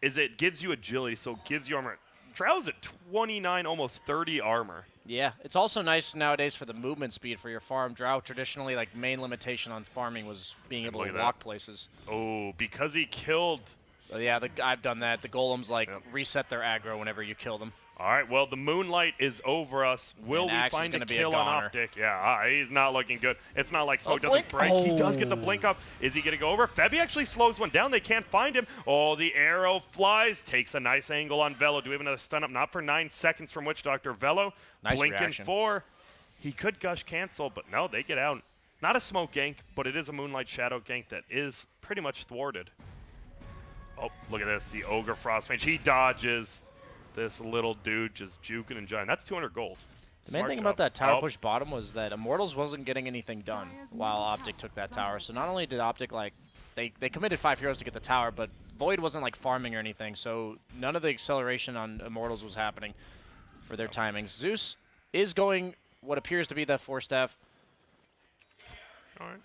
is it gives you agility, so it gives you armor. Drow's at 29, almost 30 armor. Yeah, it's also nice nowadays for the movement speed for your farm. Drow traditionally, like, main limitation on farming was being able to walk places. Oh, because he killed. Yeah, I've done that. The golems, reset their aggro whenever you kill them. All right, well, the moonlight is over us. Will we find a kill on OpTic? Yeah, he's not looking good. It's not like Smoke doesn't break. He does get the blink up. Is he going to go over? Febby actually slows one down. They can't find him. Oh, the arrow flies. Takes a nice angle on Velo. Do we have another stun up? Not for 9 seconds from Witch Doctor. Velo, nice blink reaction. in 4. He could Gush cancel, but no, they get out. Not a smoke gank, but it is a Moonlight Shadow gank that is pretty much thwarted. Oh, look at this. The Ogre Frostmage. He dodges. This little dude just juking and jiving. That's 200 gold. The main thing about that tower push bottom was that Immortals wasn't getting anything done while OpTic took that tower. So not only did OpTic, they committed 5 heroes to get the tower, but Void wasn't, farming or anything. So none of the acceleration on Immortals was happening for their timings. Zeus is going what appears to be the 4-staff. All right.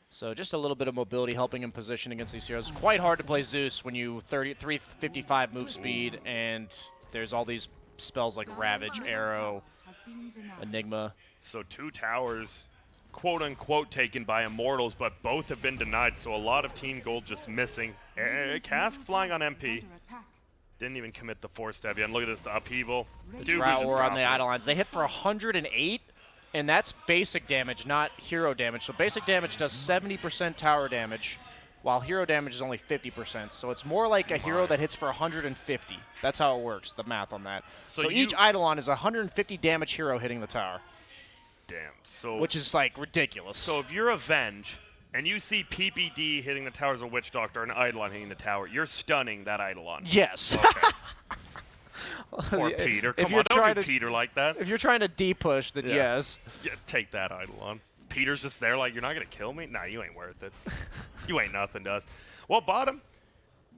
So just a little bit of mobility helping him position against these heroes. It's quite hard to play Zeus when you 355 move speed and there's all these spells like Ravage, Arrow, Enigma. So 2 towers, quote-unquote, taken by Immortals, but both have been denied, so a lot of team gold just missing. Cask flying on MP. Didn't even commit the 4-stab yet. And look at this, the upheaval. The Drow War on the Idolines. They hit for 108, and that's basic damage, not hero damage. So basic damage does 70% tower damage, while hero damage is only 50%. So it's more like a hero that hits for 150. That's how it works, the math on that. So each Eidolon is a 150 damage hero hitting the tower. Damn. So which is, ridiculous. So if you're Avenge, and you see PPD hitting the towers of Witch Doctor and Eidolon hitting the tower, you're stunning that Eidolon. Yes. Okay. Or Peter. If Come you're on, don't trying do to- Peter like that. If you're trying to D-push, then Yeah. yes. Yeah, take that, Eidolon. Peter's just there like, you're not going to kill me? Nah, you ain't worth it. You ain't nothing to us. Well, bottom,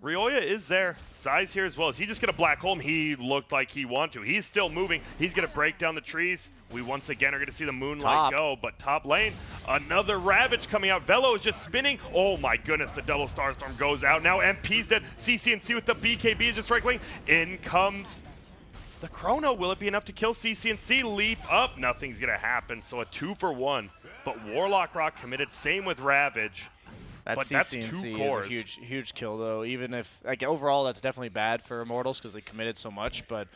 Ryoya is there. Zai's here as well. Is he just going to black hole him? He looked like he wanted to. He's still moving. He's going to break down the trees. We once again are going to see the Moonlight go, but top lane, another Ravage coming out. Velo is just spinning. Oh my goodness, the double Starstorm goes out. Now MP's dead. CCNC with the BKB is just striking. In comes the Chrono. Will it be enough to kill CCNC? Leap up. Nothing's going to happen, so a 2-for-1. But Warlock Rock committed. Same with Ravage. That But that's CCNC two is cores. a huge kill, though. Even if, like, overall, that's definitely bad for Immortals because they committed so much. But,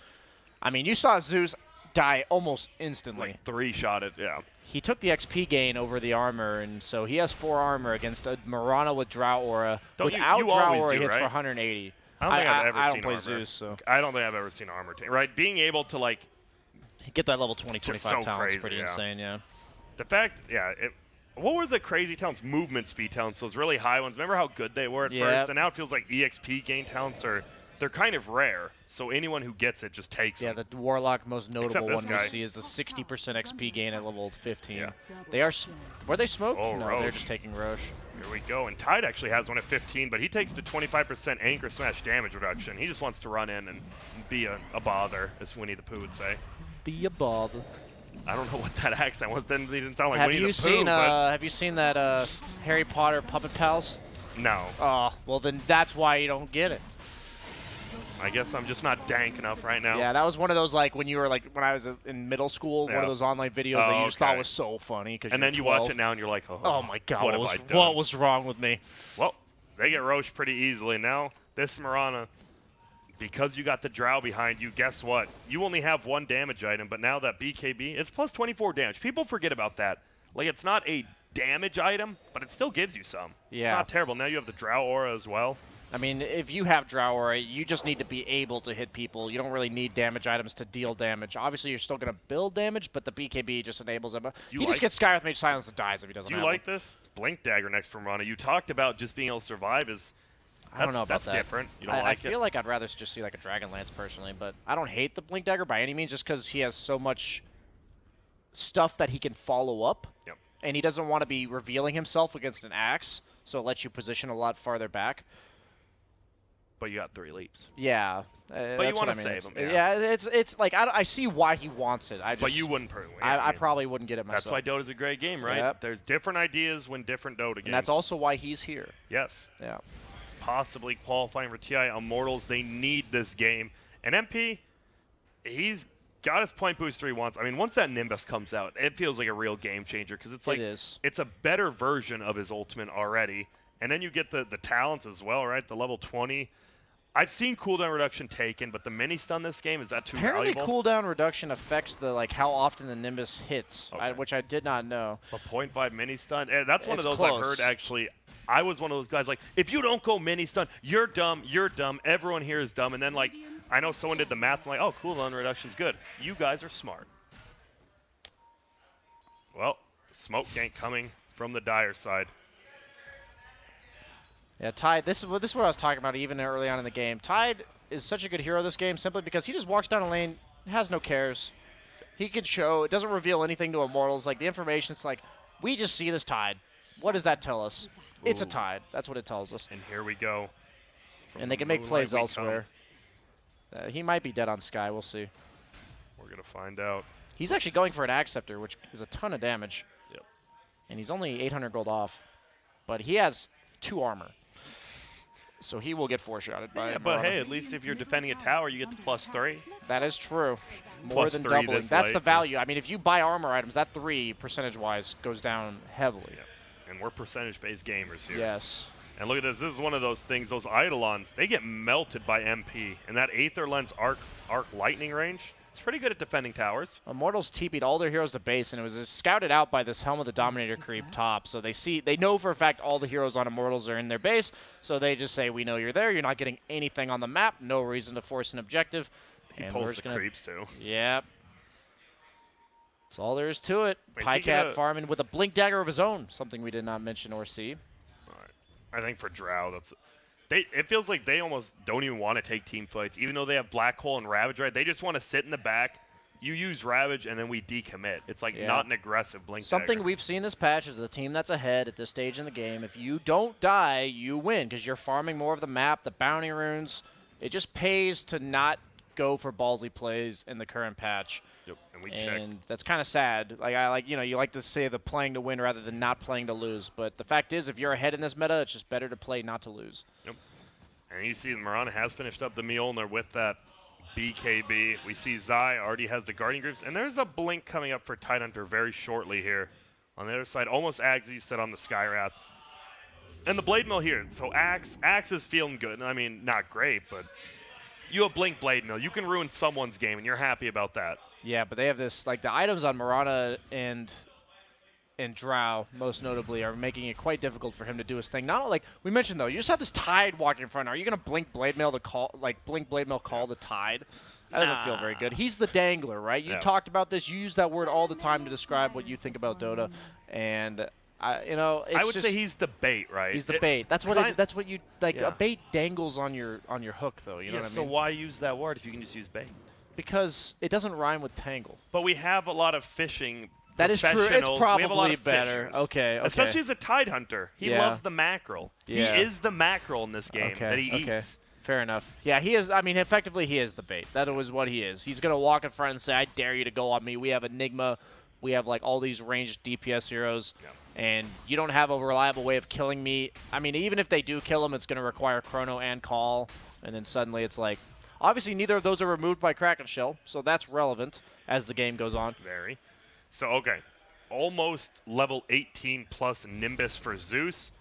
I mean, you saw Zeus die almost instantly. Like 3-shot it, yeah. He took the XP gain over the armor, and so he has 4 armor against a Mirana with Drow Aura. Don't you Without Drow always Aura, do, he hits for right? 180. I don't think I've ever I seen don't play armor. Zeus, so I don't think I've ever seen armor. Right? Being able to, like, get that level 20, 25 so talents crazy, pretty yeah. insane, yeah. the fact, yeah, what were the crazy talents? Movement speed talents, those really high ones. Remember how good they were at first? And now it feels like EXP gain talents they're kind of rare. So anyone who gets it just takes Yeah, them. the Warlock most notable this one we guy. see is the 60% XP gain at level 15. Yeah. They are, were they smoked? Oh, no, Roche. they're just taking Roche. Here we go. And Tide actually has one at 15, but he takes the 25% anchor smash damage reduction. He just wants to run in and be a bother, as Winnie the Pooh would say. Be a bother. I don't know what that accent was. Then it didn't sound like Have Winnie you the Pooh, seen but Have you seen that Harry Potter Puppet Pals? no. Oh, well then that's why you don't get it. I guess I'm just not dank enough right now. Yeah, that was one of those like when you were like when I was in middle school, one Yeah. of those online videos that you just thought okay. was so funny. Cause And then you watch it now and you're like, Oh my God, what have I done? what was wrong with me? Well, they get Roche pretty easily. Now, this Mirana, because you got the Drow behind you, guess what? You only have one damage item, but now that BKB, it's plus 24 damage. People forget about that. Like, it's not a damage item, but it still gives you some. Yeah. It's not terrible. Now you have the Drow Aura as well. I mean, if you have Drow Aura, you just need to be able to hit people. You don't really need damage items to deal damage. Obviously, you're still going to build damage, but the BKB just enables them. He just gets Sky with Mage Silence and dies if he doesn't Do you have like one. this? Blink Dagger next from Mirana. You talked about just being able to survive. I don't know about that's that. different. You don't I like feel it? like I'd rather just see like a Dragonlance personally, but I don't hate the Blink Dagger by any means just because he has so much stuff that he can follow up. Yep. And he doesn't want to be revealing himself against an axe, so it lets you position a lot farther back. But you got 3 leaps. Yeah. But you want to save him. Yeah, it's like I see why he wants it. But you wouldn't personally. I probably wouldn't get it myself. That's why Dota's a great game, right? Yep. There's different ideas when different Dota games. And that's also why he's here. Yes. Yeah. Possibly qualifying for TI Immortals. They need this game. And MP, he's got his point booster he wants. I mean, once that Nimbus comes out, it feels like a real game changer because it's like it's a better version of his ultimate already. And then you get the talents as well, right? The level 20. I've seen cooldown reduction taken, but the mini stun this game, is that too Apparently valuable? cooldown reduction affects the like how often the Nimbus hits, Okay. which I did not know. A 0.5 mini stun. That's one of It's those I've close. heard actually. I was one of those guys like, if you don't go mini stun, you're dumb, everyone here is dumb. And then like, I know someone did the math, I'm like, oh, cooldown reduction's good. You guys are smart. Well, smoke gank coming from the Dire side. Yeah, Tide, this is what I was talking about even early on in the game. Tide is such a good hero this game simply because he just walks down a lane, has no cares. He can show, it doesn't reveal anything to Immortals. Like, the information's like, we just see this Tide. What does that tell us? It's a Tide. That's what it tells us. And here we go. From And they the can make moonlight plays we elsewhere. He might be dead on Sky. We'll see. We're going to find out. He's actually going for an Acceptor, which is a ton of damage. Yep. And he's only 800 gold off. But he has 2 armor. So he will get 4-shotted by Yeah, but Mirana. hey, at least if you're defending a tower, you get the +3. That is true. More Plus than 3 doubling. this That's late. the value. I mean, if you buy armor items, that 3, percentage-wise, goes down heavily. Yep. And we're percentage-based gamers here. Yes. And look at this. This is one of those things, those Eidolons, they get melted by MP. And that Aether Lens arc lightning range, it's pretty good at defending towers. Immortals TP'd all their heroes to base, and it was scouted out by this Helm of the Dominator creep top. So they know for a fact all the heroes on Immortals are in their base, so they just say, we know you're there, you're not getting anything on the map, no reason to force an objective. He And we're pulls just the creeps too. Yep. That's all there is to it. Wait, is he Pycat gonna- farming with a Blink Dagger of his own, something we did not mention or see. All right. I think for Drow, it feels like they almost don't even want to take team fights, even though they have Black Hole and Ravage, right? They just want to sit in the back. You use Ravage, and then we decommit. It's like not an aggressive Blink Something dagger. we've seen this patch is the team that's ahead at this stage in the game. If you don't die, you win because you're farming more of the map, the bounty runes. It just pays to not go for ballsy plays in the current patch. Yep, and we check. That's kind of sad. You like to say the playing to win rather than not playing to lose. But the fact is, if you're ahead in this meta, it's just better to play not to lose. Yep. And you see Mirana has finished up the Mjolnir with that BKB. We see Zai already has the Guardian Greaves, and there's a Blink coming up for Tidehunter very shortly here. On the other side, almost Axe, you said, on the Skywrath. And the Blade Mill here. So Axe is feeling good. I mean, not great, but you have Blink Blade Mill. You can ruin someone's game, and you're happy about that. Yeah, but they have this, like, the items on Mirana and Drow, most notably, are making it quite difficult for him to do his thing. Not like we mentioned though, you just have this Tide walking in front. Are you gonna Blink Blade Mail call the Tide? That doesn't feel very good. He's the dangler, right? You talked about this. You use that word all the time to describe what you think about Dota, and I would say he's the bait, right? He's the bait. That's what you like. A bait dangles on your hook, though. You know what I mean? So why use that word if you can just use bait? Because it doesn't rhyme with tangle. But we have a lot of fishing. That is true. It's probably better. Okay. Especially as a Tidehunter. He loves the mackerel. Yeah. He is the mackerel in this game that he eats. Fair enough. Yeah, he is. I mean, effectively, he is the bait. That was what he is. He's going to walk in front and say, I dare you to go on me. We have Enigma. We have, like, all these ranged DPS heroes. Yeah. And you don't have a reliable way of killing me. I mean, even if they do kill him, it's going to require Chrono and Call. And then suddenly it's like, obviously, neither of those are removed by Kraken Shell. So that's relevant as the game goes on. Very. So, okay, almost level 18 plus Nimbus for Zeus.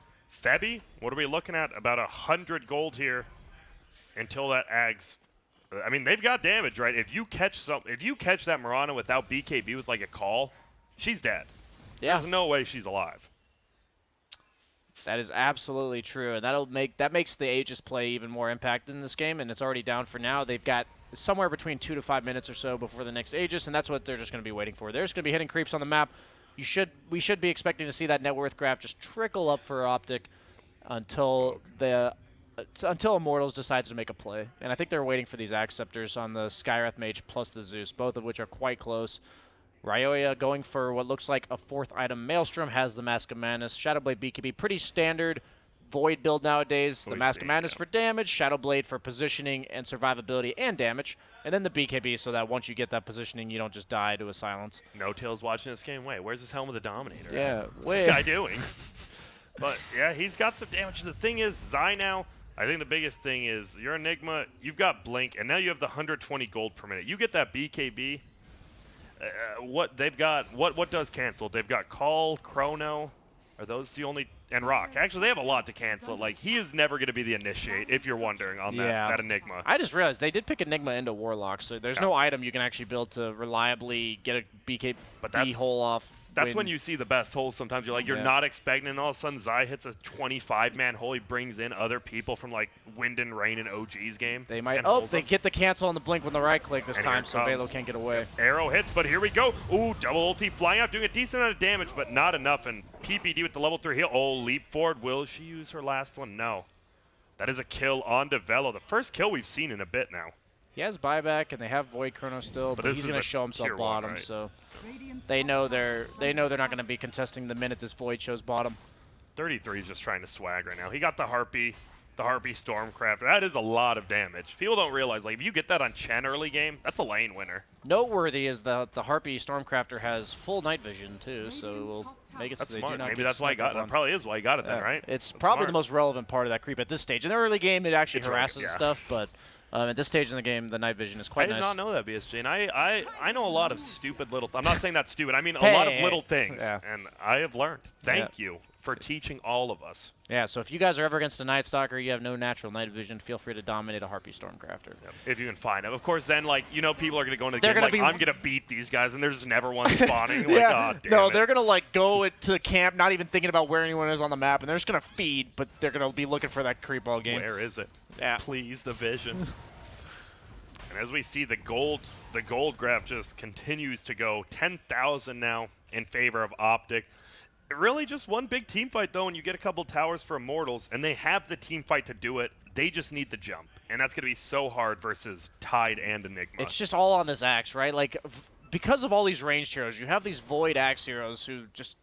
Febby, what are we looking at? About 100 gold here until that Ags. I mean, they've got damage, right? If you catch that Mirana without BKB with like a call, she's dead. Yeah. There's no way she's alive. That is absolutely true, and that makes the Aegis play even more impacted in this game, and it's already down for now. They've got somewhere between 2 to 5 minutes or so before the next Aegis, and that's what they're just going to be waiting for. They're just going to be hitting creeps on the map. We should be expecting to see that net worth graph just trickle up for OpTic until Immortals decides to make a play. And I think they're waiting for these Acceptors on the Skywrath Mage plus the Zeus, both of which are quite close. Ryoya going for what looks like a 4th item. Maelstrom has the Mask of Madness. Shadowblade BKB, pretty standard Void build nowadays. The Mask of Madness for damage, Shadowblade for positioning and survivability and damage, and then the BKB so that once you get that positioning, you don't just die to a silence. No Tails watching this game. Wait, where's this Helm of the Dominator? Yeah, what's this guy doing? But yeah, he's got some damage. The thing is, Zai now, I think the biggest thing is your Enigma, you've got Blink, and now you have the 120 gold per minute. You get that BKB. What they've got, what does cancel? They've got Call, Chrono. Are those the only? And Rock. Actually, they have a lot to cancel. Like, he is never going to be the Initiate, if you're wondering on that Enigma. I just realized they did pick Enigma into Warlock, so there's no item you can actually build to reliably get a BKB hole off. That's when you see the best holes. Sometimes you're like, you're not expecting, and all of a sudden Zai hits a 25-man hole. He brings in other people from like Wind and Rain and OG's game. They might. Oh, they get the cancel on the blink with the right click this time, so Velo can't get away. Arrow hits, but here we go. Ooh, double ulti flying out, doing a decent amount of damage, but not enough. And PPD with the level 3 heal. Oh, leap forward. Will she use her last one? No. That is a kill on Velo. The first kill we've seen in a bit now. He has buyback, and they have Void Chrono still, but he's going to show himself bottom, so they know they're not going to be contesting the minute this Void shows bottom. 33 is just trying to swag right now. He got the Harpy Stormcraft. That is a lot of damage. People don't realize, like, if you get that on Chen early game, that's a lane winner. Noteworthy is that the Harpy Stormcrafter has full night vision, too, so it will make it so they do not Maybe that's why he got it. That probably is why he got it then, right? It's probably the most relevant part of that creep at this stage. In the early game, it actually harasses stuff, but at this stage in the game, the night vision is quite nice. I did not know that, BSJ. And I know a lot of stupid little... I'm not saying that's stupid. I mean a lot of little things. Yeah. And I have learned. Thank you for teaching all of us. Yeah, so if you guys are ever against a Night Stalker, you have no natural night vision, feel free to dominate a Harpy Stormcrafter. Yep. If you can find them. Of course, then, like, you know, people are going to go into the game like, I'm going to beat these guys, and there's never one spawning. Like, oh, damn it. They're going to, like, go to camp, not even thinking about where anyone is on the map, and they're just going to feed, but they're going to be looking for that creep all game. Where is it? Yeah. Please, the vision. And as we see, the gold graph just continues to go 10,000 now in favor of OpTic. Really just one big team fight, though, and you get a couple towers for Immortals, and they have the team fight to do it. They just need the jump, and that's going to be so hard versus Tide and Enigma. It's just all on this Axe, right? Like, because of all these ranged heroes, you have these Void Axe heroes who just,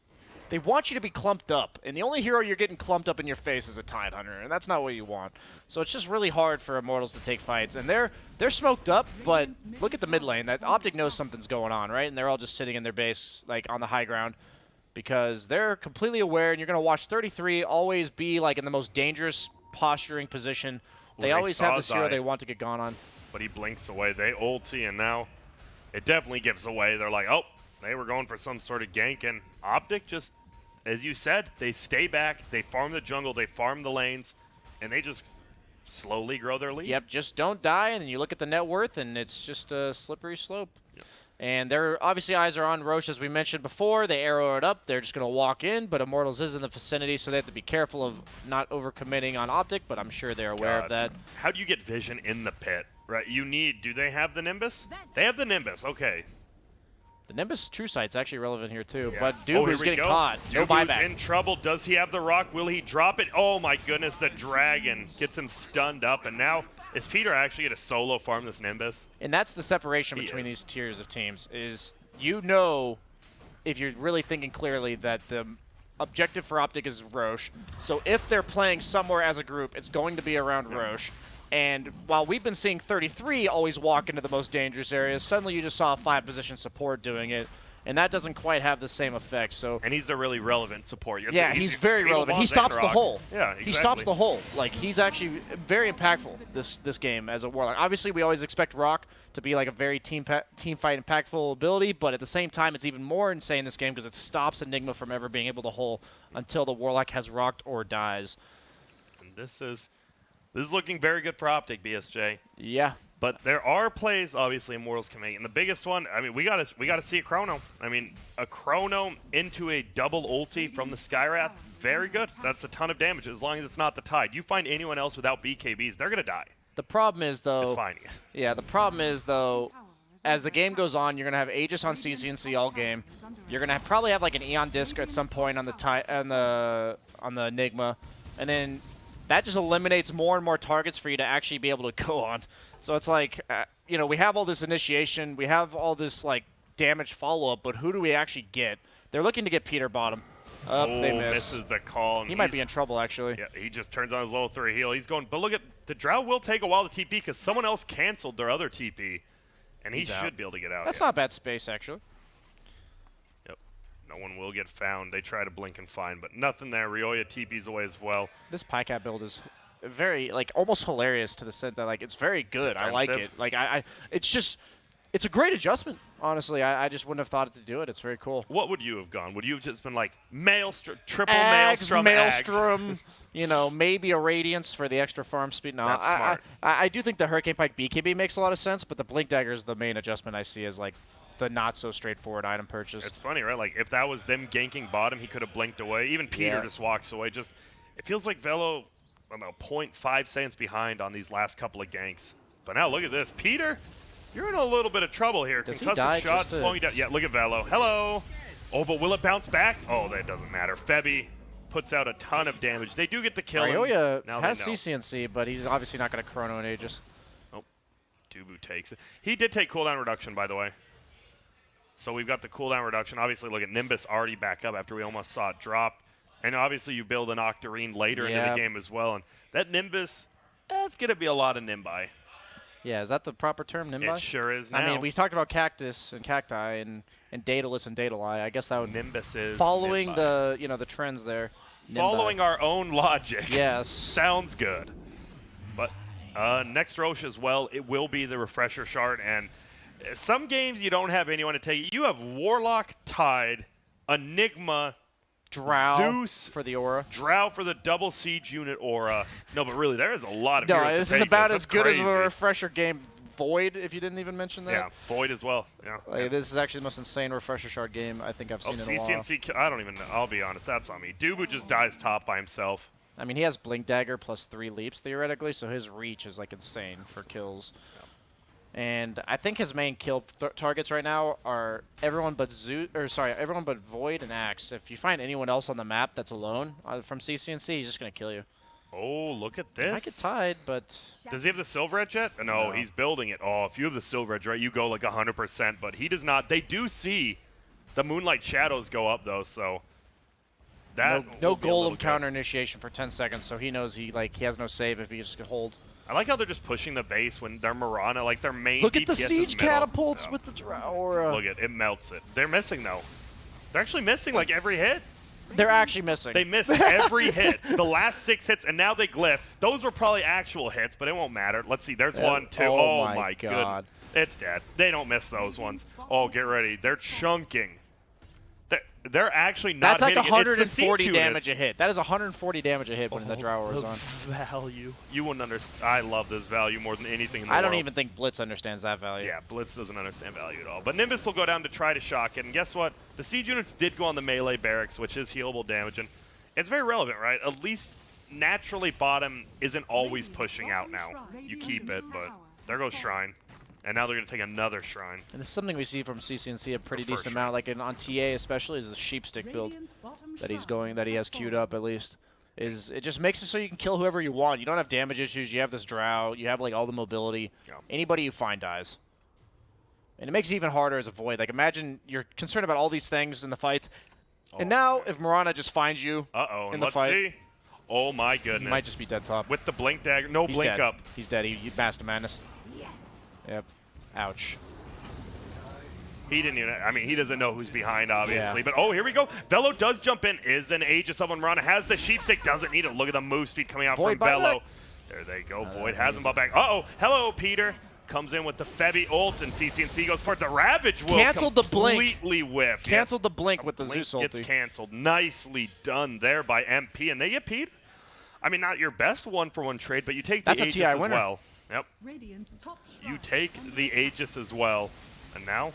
they want you to be clumped up, and the only hero you're getting clumped up in your face is a Tidehunter, and that's not what you want. So it's just really hard for Immortals to take fights, and they're smoked up, but look at the mid lane. That OpTic knows something's going on, right? And they're all just sitting in their base, like, on the high ground, because they're completely aware, and you're going to watch 33 always be, like, in the most dangerous posturing position. They always have this hero they want to get gone on. But he blinks away. They ulti, and now it definitely gives away. They're like, oh, they were going for some sort of gank, and OpTic just, as you said, they stay back, they farm the jungle, they farm the lanes, and they just slowly grow their lead. Yep, just don't die, and then you look at the net worth, and it's just a slippery slope. Yep. And their obviously eyes are on Roche, as we mentioned before. They arrow it up. They're just going to walk in, but Immortals is in the vicinity, so they have to be careful of not overcommitting on OpTic, but I'm sure they're aware of that. How do you get vision in the pit? Right, you need, do they have the Nimbus? They have the Nimbus, okay. The Nimbus True Sight's actually relevant here, too, Yeah. but Dubu's getting caught. No Dubu's buyback. in trouble. Does he have the rock? Will he drop it? Oh my goodness, the dragon gets him stunned up, and now is Peter actually going to solo farm this Nimbus? And that's the separation between these tiers of teams, is you know, if you're really thinking clearly, that the objective for OpTic is Roche. So if they're playing somewhere as a group, it's going to be around Roche. And while we've been seeing 33 always walk into the most dangerous areas, suddenly you just saw a 5-position support doing it. And that doesn't quite have the same effect. So and he's a really relevant support. Yeah, he's very relevant. He stops the hole. Yeah, exactly. He stops the hole. Like, he's actually very impactful this game as a Warlock. Obviously, we always expect Rock to be like a very team fight impactful ability, but at the same time, it's even more insane this game because it stops Enigma from ever being able to hole until the Warlock has rocked or dies. And this is looking very good for OpTic, BSJ. Yeah. But there are plays, obviously, Immortals can make. And the biggest one, I mean, we gotta see a Chrono. I mean, a Chrono into a double ulti from the Skywrath, very good. That's a ton of damage, as long as it's not the Tide. You find anyone else without BKBs, they're gonna die. The problem is, though... It's fine. Yeah, the problem is, though, as the game goes on, you're gonna have Aegis on CCNC all game. You're gonna probably have, like, an Eon Disc at some point on the Enigma. And then that just eliminates more and more targets for you to actually be able to go on. So it's like, you know, we have all this initiation, we have all this, like, damage follow-up, but who do we actually get? They're looking to get Peter bottom. They miss. Misses the call. He might be in trouble, actually. Yeah, he just turns on his level 3 heal. He's going, but look at, the Drow will take a while to TP because someone else canceled their other TP, and he should be able to get out. That's not bad space, actually. Yep. No one will get found. They try to blink and find, but nothing there. Ryoya TP's away as well. This Pycat build is very, like, almost hilarious to the sense that, like, it's very good. Defensive. I like it. Like, it's just, it's a great adjustment, honestly. I just wouldn't have thought to do it. It's very cool. What would you have gone? Would you have just been like, triple Ags, Maelstrom, Maelstrom, you know, maybe a Radiance for the extra farm speed. No, That's smart. I do think the Hurricane Pike BKB makes a lot of sense, but the Blink Dagger is the main adjustment I see as, like, the not-so-straightforward item purchase. It's funny, right? Like, if that was them ganking bottom, he could have blinked away. Even Peter just walks away. Just, it feels like Velo, I don't know, 0.5 seconds behind on these last couple of ganks. But now look at this. Peter, you're in a little bit of trouble here. Does he Concussive die shot just to- slowing you down. Yeah, look at Velo. Hello. Oh, but will it bounce back? Oh, that doesn't matter. Febby puts out a ton of damage. They do get the kill. Ryoya now has they know. CCNC, but he's obviously not going to Chrono in Aegis. Oh, Dubu takes it. He did take cooldown reduction, by the way. So we've got the cooldown reduction. Obviously, look at Nimbus already back up after we almost saw it drop. And obviously, you build an Octarine later into the game as well. And that Nimbus, it's going to be a lot of Nimbi. Yeah, is that the proper term, Nimbi? It sure is now. I mean, we talked about Cactus and Cacti and Daedalus and Daedalus. I guess that would Nimbus is following Nimbi. the trends there. Nimbi. Following our own logic. Yes. Sounds good. But next Roche as well, it will be the Refresher Shard. And some games you don't have anyone to take it. You have Warlock, Tide, Enigma, Drow Zeus for the aura. Drow for the double siege unit aura. No, but really, there is a lot of No, heroes to this is take about this. as That's good as crazy. a refresher game. Void, if you didn't even mention that. Yeah, Void as well. Yeah. Like, this is actually the most insane refresher shard game I think I've seen in a while. CCNC, I don't even know. I'll be honest, that's on me. Dubu just dies top by himself. I mean, he has Blink Dagger plus 3 leaps, theoretically, so his reach is, like, insane for kills. And I think his main kill targets right now are everyone but everyone but Void and Axe. If you find anyone else on the map that's alone from CCNC, he's just gonna kill you. Oh, look at this. Might get tied, but Does he have the Silver Edge yet? No, he's building it. Oh, if you have the Silver Edge, right, you go like 100%, but he does not. They do see the Moonlight Shadows go up, though, so that no Golem counter initiation for 10 seconds, so he knows he has no save if he just can hold. I like how they're just pushing the base when they're Mirana, like their main Look at the DPS is siege middle. catapults with the Drow. Look at it, melts it. They're missing, though. They're actually missing, like, every hit. They're actually missing. They missed every hit. The last 6 hits, and now they glyph. Those were probably actual hits, but it won't matter. Let's see. There's 1, 2. Oh my God. It's dead. They don't miss those ones. Oh, get ready. They're chunking. They're actually not That's like hitting 140 damage a hit. That is 140 damage a hit when the Drow is on. Value. You wouldn't understand. I love this value more than anything in the I world. don't even think Blitz understands that value. Yeah, Blitz doesn't understand value at all. But Nimbus will go down to try to shock it. And guess what? The siege units did go on the melee barracks, which is healable damage. And it's very relevant, right? At least naturally bottom isn't always pushing out now. You keep it, but there goes Shrine. And now they're going to take another Shrine. And this is something we see from CCNC a pretty decent Shrine. amount, like on TA especially, is the sheepstick build that he has queued up at least. It just makes it so you can kill whoever you want. You don't have damage issues. You have this Drow. You have like all the mobility. Yeah. Anybody you find dies. And it makes it even harder as a Void. Like imagine you're concerned about all these things in the fight, and now if Mirana just finds you in the fight, see. Oh my goodness. he might just be dead top. With the blink dagger, no He's blink dead. up. He's dead. He Master Madness. Yep. Ouch. He didn't even, I mean, he doesn't know who's behind, obviously. Yeah. But, oh, here we go. Velo does jump in. Is an Aegis of Mirana. Has the sheepstick. Doesn't need it. Look at the move speed coming out Void from Velo. buyback. There they go. Void has him bought back. Uh-oh. Hello, Peter. Comes in with the Febby ult, and CCNC goes for it. The Ravage will Canceled the blink. completely whiff. Canceled the blink with the Blink Zeus gets ulti. canceled. Nicely done there by MP. And they get Peter. I mean, not your best one-for-one trade, but you take the That's a Aegis TI as winner. well. Yep. You take the Aegis as well. And now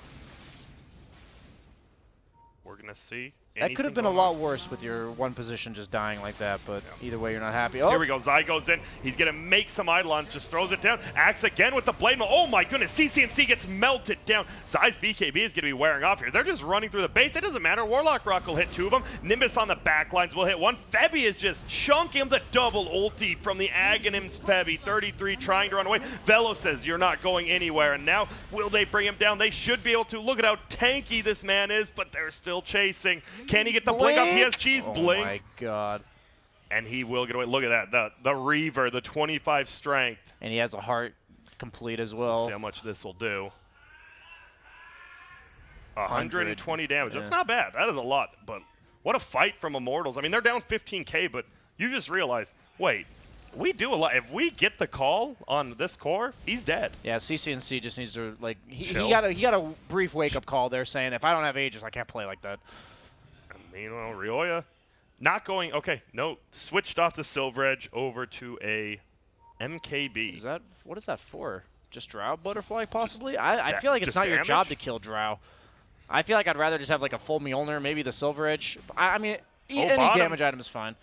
we're going to see. That could have been a lot worse with your one position just dying like that, but either way, you're not happy. Oh, Here we go. Zai goes in. He's going to make some Eidolons. Just throws it down. Axe again with the blade. Oh, my goodness. CCNC gets melted down. Zai's BKB is going to be wearing off here. They're just running through the base. It doesn't matter. Warlock Rock will hit 2 of them. Nimbus on the backlines will hit 1. Febby is just chunking him. The double ulti from the Aghanim's Febby. 33 trying to run away. Velo says, you're not going anywhere. And now, will they bring him down? They should be able to. Look at how tanky this man is, but they're still chasing. Can he get the blink off? He has cheese blink. Oh my God. And he will get away. Look at that. The Reaver, the 25 strength. And he has a heart complete as well. Let's see how much this will do. 120 damage. That's not bad. That is a lot. But what a fight from Immortals. I mean, they're down 15K, but you just realize, wait, we do a lot. If we get the call on this core, he's dead. Yeah, CCNC just needs to, like, he Chill. got a brief wake-up call there saying, if I don't have Aegis, I can't play like that. Meanwhile, Ryoya not going. Okay, no, switched off the Silver Edge over to a MKB. What is that for? Just Drow Butterfly, possibly? I feel like it's just not your damage? job to kill Drow. I feel like I'd rather just have like a full Mjolnir, maybe the Silver Edge. I mean, any bottom. damage item is fine.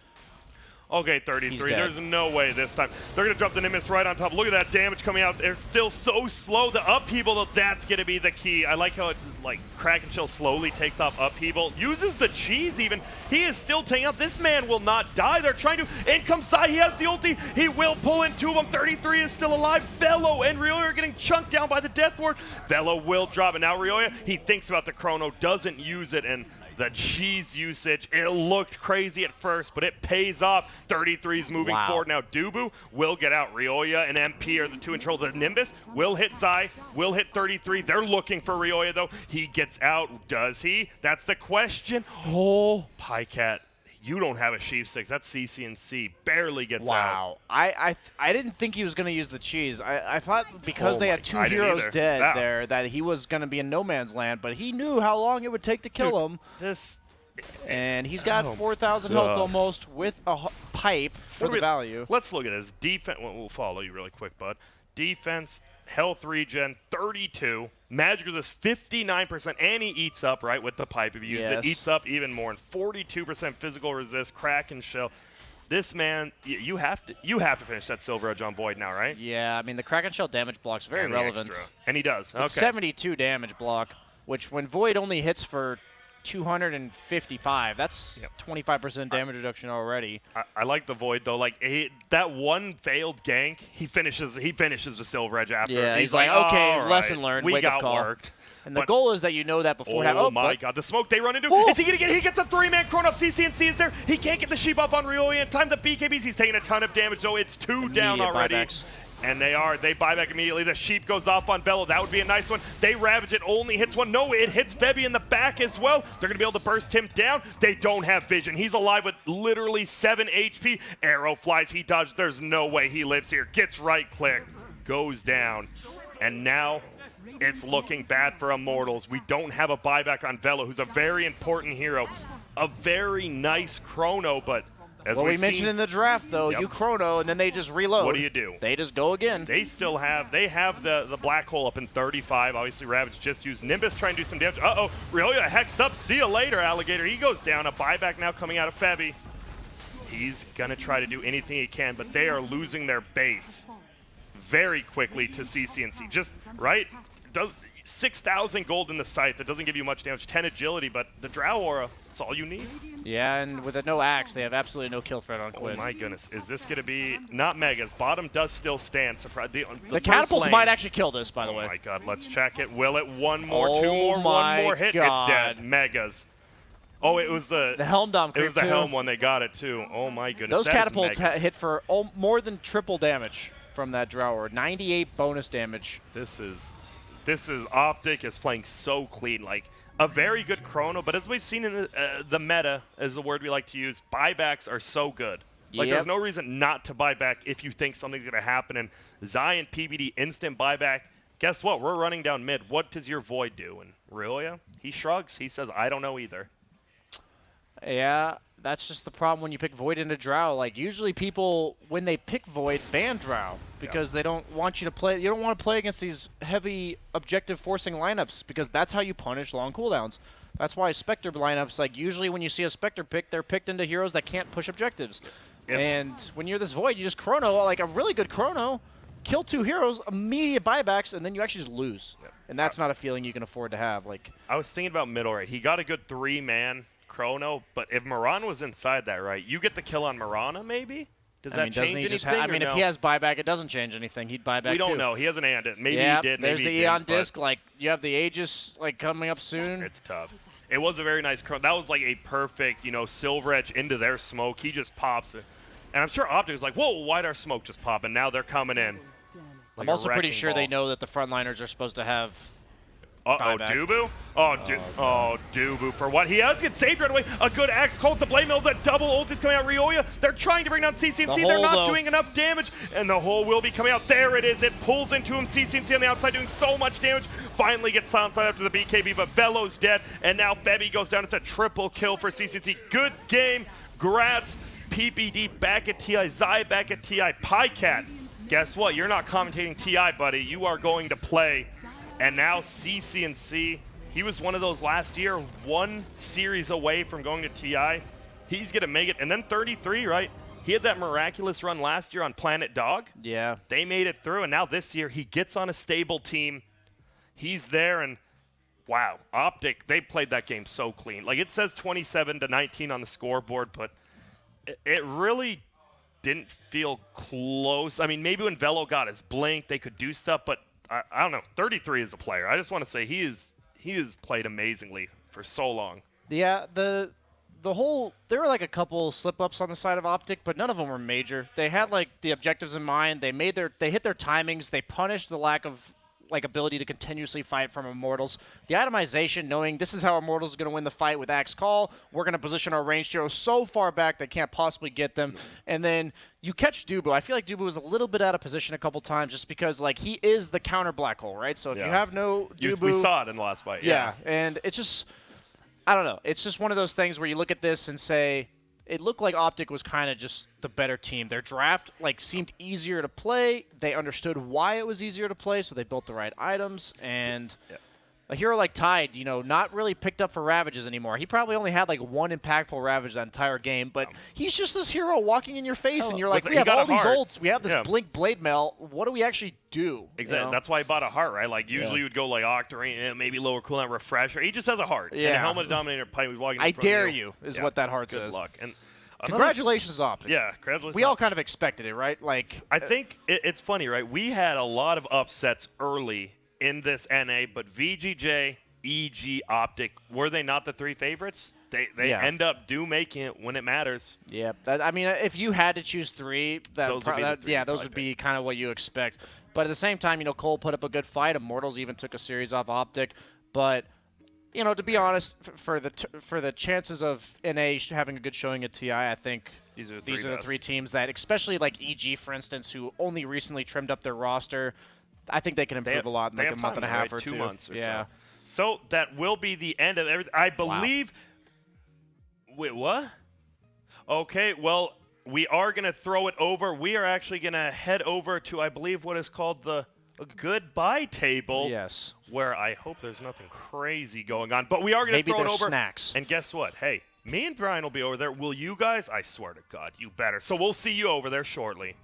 Okay, 33. There's no way this time. They're going to drop the Nimbus right on top. Look at that damage coming out. They're still so slow. The upheaval, though, that's going to be the key. I like how it, like, Crack and Chill slowly takes off upheaval. Uses the cheese, even. He is still taking out. This man will not die. They're trying to. In comes Sai. He has the ulti. He will pull in 2 of them. 33 is still alive. Velo and Ryoya are getting chunked down by the Death Ward. Velo will drop it. Now Ryoya, he thinks about the Chrono, doesn't use it, and the cheese usage, it looked crazy at first, but it pays off. 33's moving forward. Now Dubu will get out. Ryoya and MP are the 2 in control. The Nimbus will hit Zai, will hit 33. They're looking for Ryoya, though. He gets out. Does he? That's the question. Oh, Pycat, you don't have a sheepstick. That's CCNC. Barely gets out. Wow. I didn't think he was going to use the cheese. I thought because they had 2 I didn't heroes either. dead there that he was going to be in no man's land, but he knew how long it would take to kill him. And he's got 4,000 health almost with a pipe for the value. Let's look at this. Defense. We'll follow you really quick, bud. Defense, health regen, 32. Magic resist, 59%, and he eats up, right, with the pipe. If you use it, eats up even more. And 42% physical resist, crack and shell. This man, you have to finish that Silver Edge on Void now, right? Yeah, I mean, the Kraken Shell damage block's very And the relevant. extra. And he does. Okay. It's 72 damage block, which when Void only hits for 255, that's 25% damage reduction already. I like the Void though. Like that one failed gank, he finishes the Silver Edge after. Yeah, he's like, okay, all right, lesson learned. We Wake got up call. worked. And the goal is that you know that before. Oh my God, the smoke they run into. Oh. Is he gonna get? He gets a 3-man Chrono. CCNC is there. He can't get the sheep off on Riolia in time. The BKBs. He's taking a ton of damage though. It's 2 down already. Buybacks. And they buy back immediately. The sheep goes off on Bello. That would be a nice one. They ravage it. Only hits one. No, it hits Febby in the back as well. They're going to be able to burst him down. They don't have vision. He's alive with literally 7 HP. Arrow flies. He dodges. There's no way he lives here. Gets right click. Goes down. And now it's looking bad for Immortals. We don't have a buyback on Velo, who's a very important hero. A very nice Chrono, but... Well, we mentioned in the draft, though, you Chrono, and then they just reload. What do you do? They just go again. They still have, the black hole up in 35. Obviously, Ravage just used Nimbus trying to do some damage. Uh-oh, Riolia hexed up. See you later, Alligator. He goes down. A buyback now coming out of Febby. He's going to try to do anything he can, but they are losing their base very quickly to CCNC. Just, right? 6,000 gold in the site. That doesn't give you much damage. 10 agility, but the Drow Aura, that's all you need. Yeah, and with a no axe, they have absolutely no kill threat on Quinn. Oh my goodness. Is this going to be, not Megas. Bottom does still stand. The catapults might actually kill this, by the way. Oh my God, let's check it. Will it? One more, Oh two more, one more hit. God. It's dead. Megas. Oh, it was the Helm Dom It was the too. Helm one. They got it too. Oh my goodness. Those that is catapults Megas. hit for more than triple damage from that Drower. 98 bonus damage. This is OpTic is playing so clean, like a very good Chrono. But as we've seen in the meta, is the word we like to use, buybacks are so good. Like there's no reason not to buy back if you think something's gonna happen. And Zion PBD instant buyback. Guess what? We're running down mid. What does your Void do? And Riolia, he shrugs. He says, I don't know either. Yeah, that's just the problem when you pick Void into Drow. Like usually people, when they pick Void, ban Drow because they don't want you to play. You don't want to play against these heavy objective forcing lineups because that's how you punish long cooldowns. That's why Spectre lineups, like usually when you see a Spectre pick, they're picked into heroes that can't push objectives. And when you're this Void, you just Chrono, like a really good Chrono, kill 2 heroes, immediate buybacks, and then you actually just lose. And that's not a feeling you can afford to have. Like I was thinking about middle right. He got a good 3-man Chrono, but if Mirana was inside that, right, you get the kill on Mirana, maybe? Does that change anything? I mean, if he has buyback, it doesn't change anything. He'd buy back. We don't too. know. He hasn't aimed it. Maybe yeah, he did. There's maybe the he Eon didn't, disc. Like you have the Aegis like coming up soon. It's tough. It was a very nice Chrono. That was like a perfect, Silver Edge into their smoke. He just pops it. And I'm sure OpTic was like, whoa, why'd our smoke just pop? And now they're coming in. Like I'm also pretty sure they know that the frontliners are supposed to have. Dubu? Dubu for what? He has get saved right away. A good axe called the Blade Mill. The double ult is coming out. Riolia. They're trying to bring down CCNC. They're not doing enough damage. And the hole will be coming out. There it is. It pulls into him. CCNC on the outside doing so much damage. Finally gets silenced after the BKB, but Velo's dead. And now Febby goes down. It's a triple kill for CCNC. Good game. Grats. PBD back at TI. Zai back at TI. PyCat. Guess what? You're not commentating TI, buddy. You are going to play. And now CCNC, he was one of those last year, 1 series away from going to TI. He's going to make it. And then 33, right? He had that miraculous run last year on Planet Dog. Yeah. They made it through, and now this year he gets on a stable team. He's there, and wow, OpTic, they played that game so clean. Like it says 27-19 on the scoreboard, but it really didn't feel close. I mean, maybe when Velo got his blink, they could do stuff, but I don't know. 33 is a player. I just want to say he has played amazingly for so long. Yeah, the whole there were like a couple slip ups on the side of OpTic, but none of them were major. They had like the objectives in mind. They hit their timings. They punished the lack of like ability to continuously fight from Immortals. The itemization, knowing this is how Immortals is going to win the fight with Axe Call. We're going to position our ranged heroes so far back they can't possibly get them. And then you catch Dubu. I feel like Dubu was a little bit out of position a couple times just because like he is the counter black hole, right? So if you have no Dubu, we saw it in the last fight. Yeah, and it's just I don't know. It's just one of those things where you look at this and say it looked like OpTic was kind of just the better team. Their draft like seemed easier to play. They understood why it was easier to play, so they built the right items. And a hero like Tide, you know, not really picked up for Ravages anymore. He probably only had like one impactful Ravage that entire game, but he's just this hero walking in your face, and you're like, we have all these ults, we have this Blink Blade Mail. What do we actually do? Exactly. You know? That's why he bought a heart, right? Like usually you would go like Octarine, maybe lower cooldown Refresher. He just has a heart. Yeah. And a Helmet Dominator pipe. He's walking. I dare you is what that heart says. Good luck. And congratulations, OpTic. Yeah, congratulations. We all kind of expected it, right? Like, I think it's funny, right? We had a lot of upsets early in this NA, but VGJ, EG, OpTic, were they not the 3 favorites? They end up making it when it matters. Yeah, I mean, if you had to choose 3, those would be kind of what you expect. But at the same time, you know, Cole put up a good fight. Immortals even took a series off OpTic, but you know, to be honest, for the chances of NA having a good showing at TI, I think these are the 3 teams that, especially like EG, for instance, who only recently trimmed up their roster, I think they can improve a lot in like a month and a half or 2 months or so. So that will be the end of everything. I believe. Wow. Wait, what? Okay, well, we are going to throw it over. We are actually going to head over to, I believe, what is called the goodbye table. Yes. Where I hope there's nothing crazy going on. But we are going to throw it over. Snacks. And guess what? Hey, me and Brian will be over there. Will you guys? I swear to God, you better. So we'll see you over there shortly.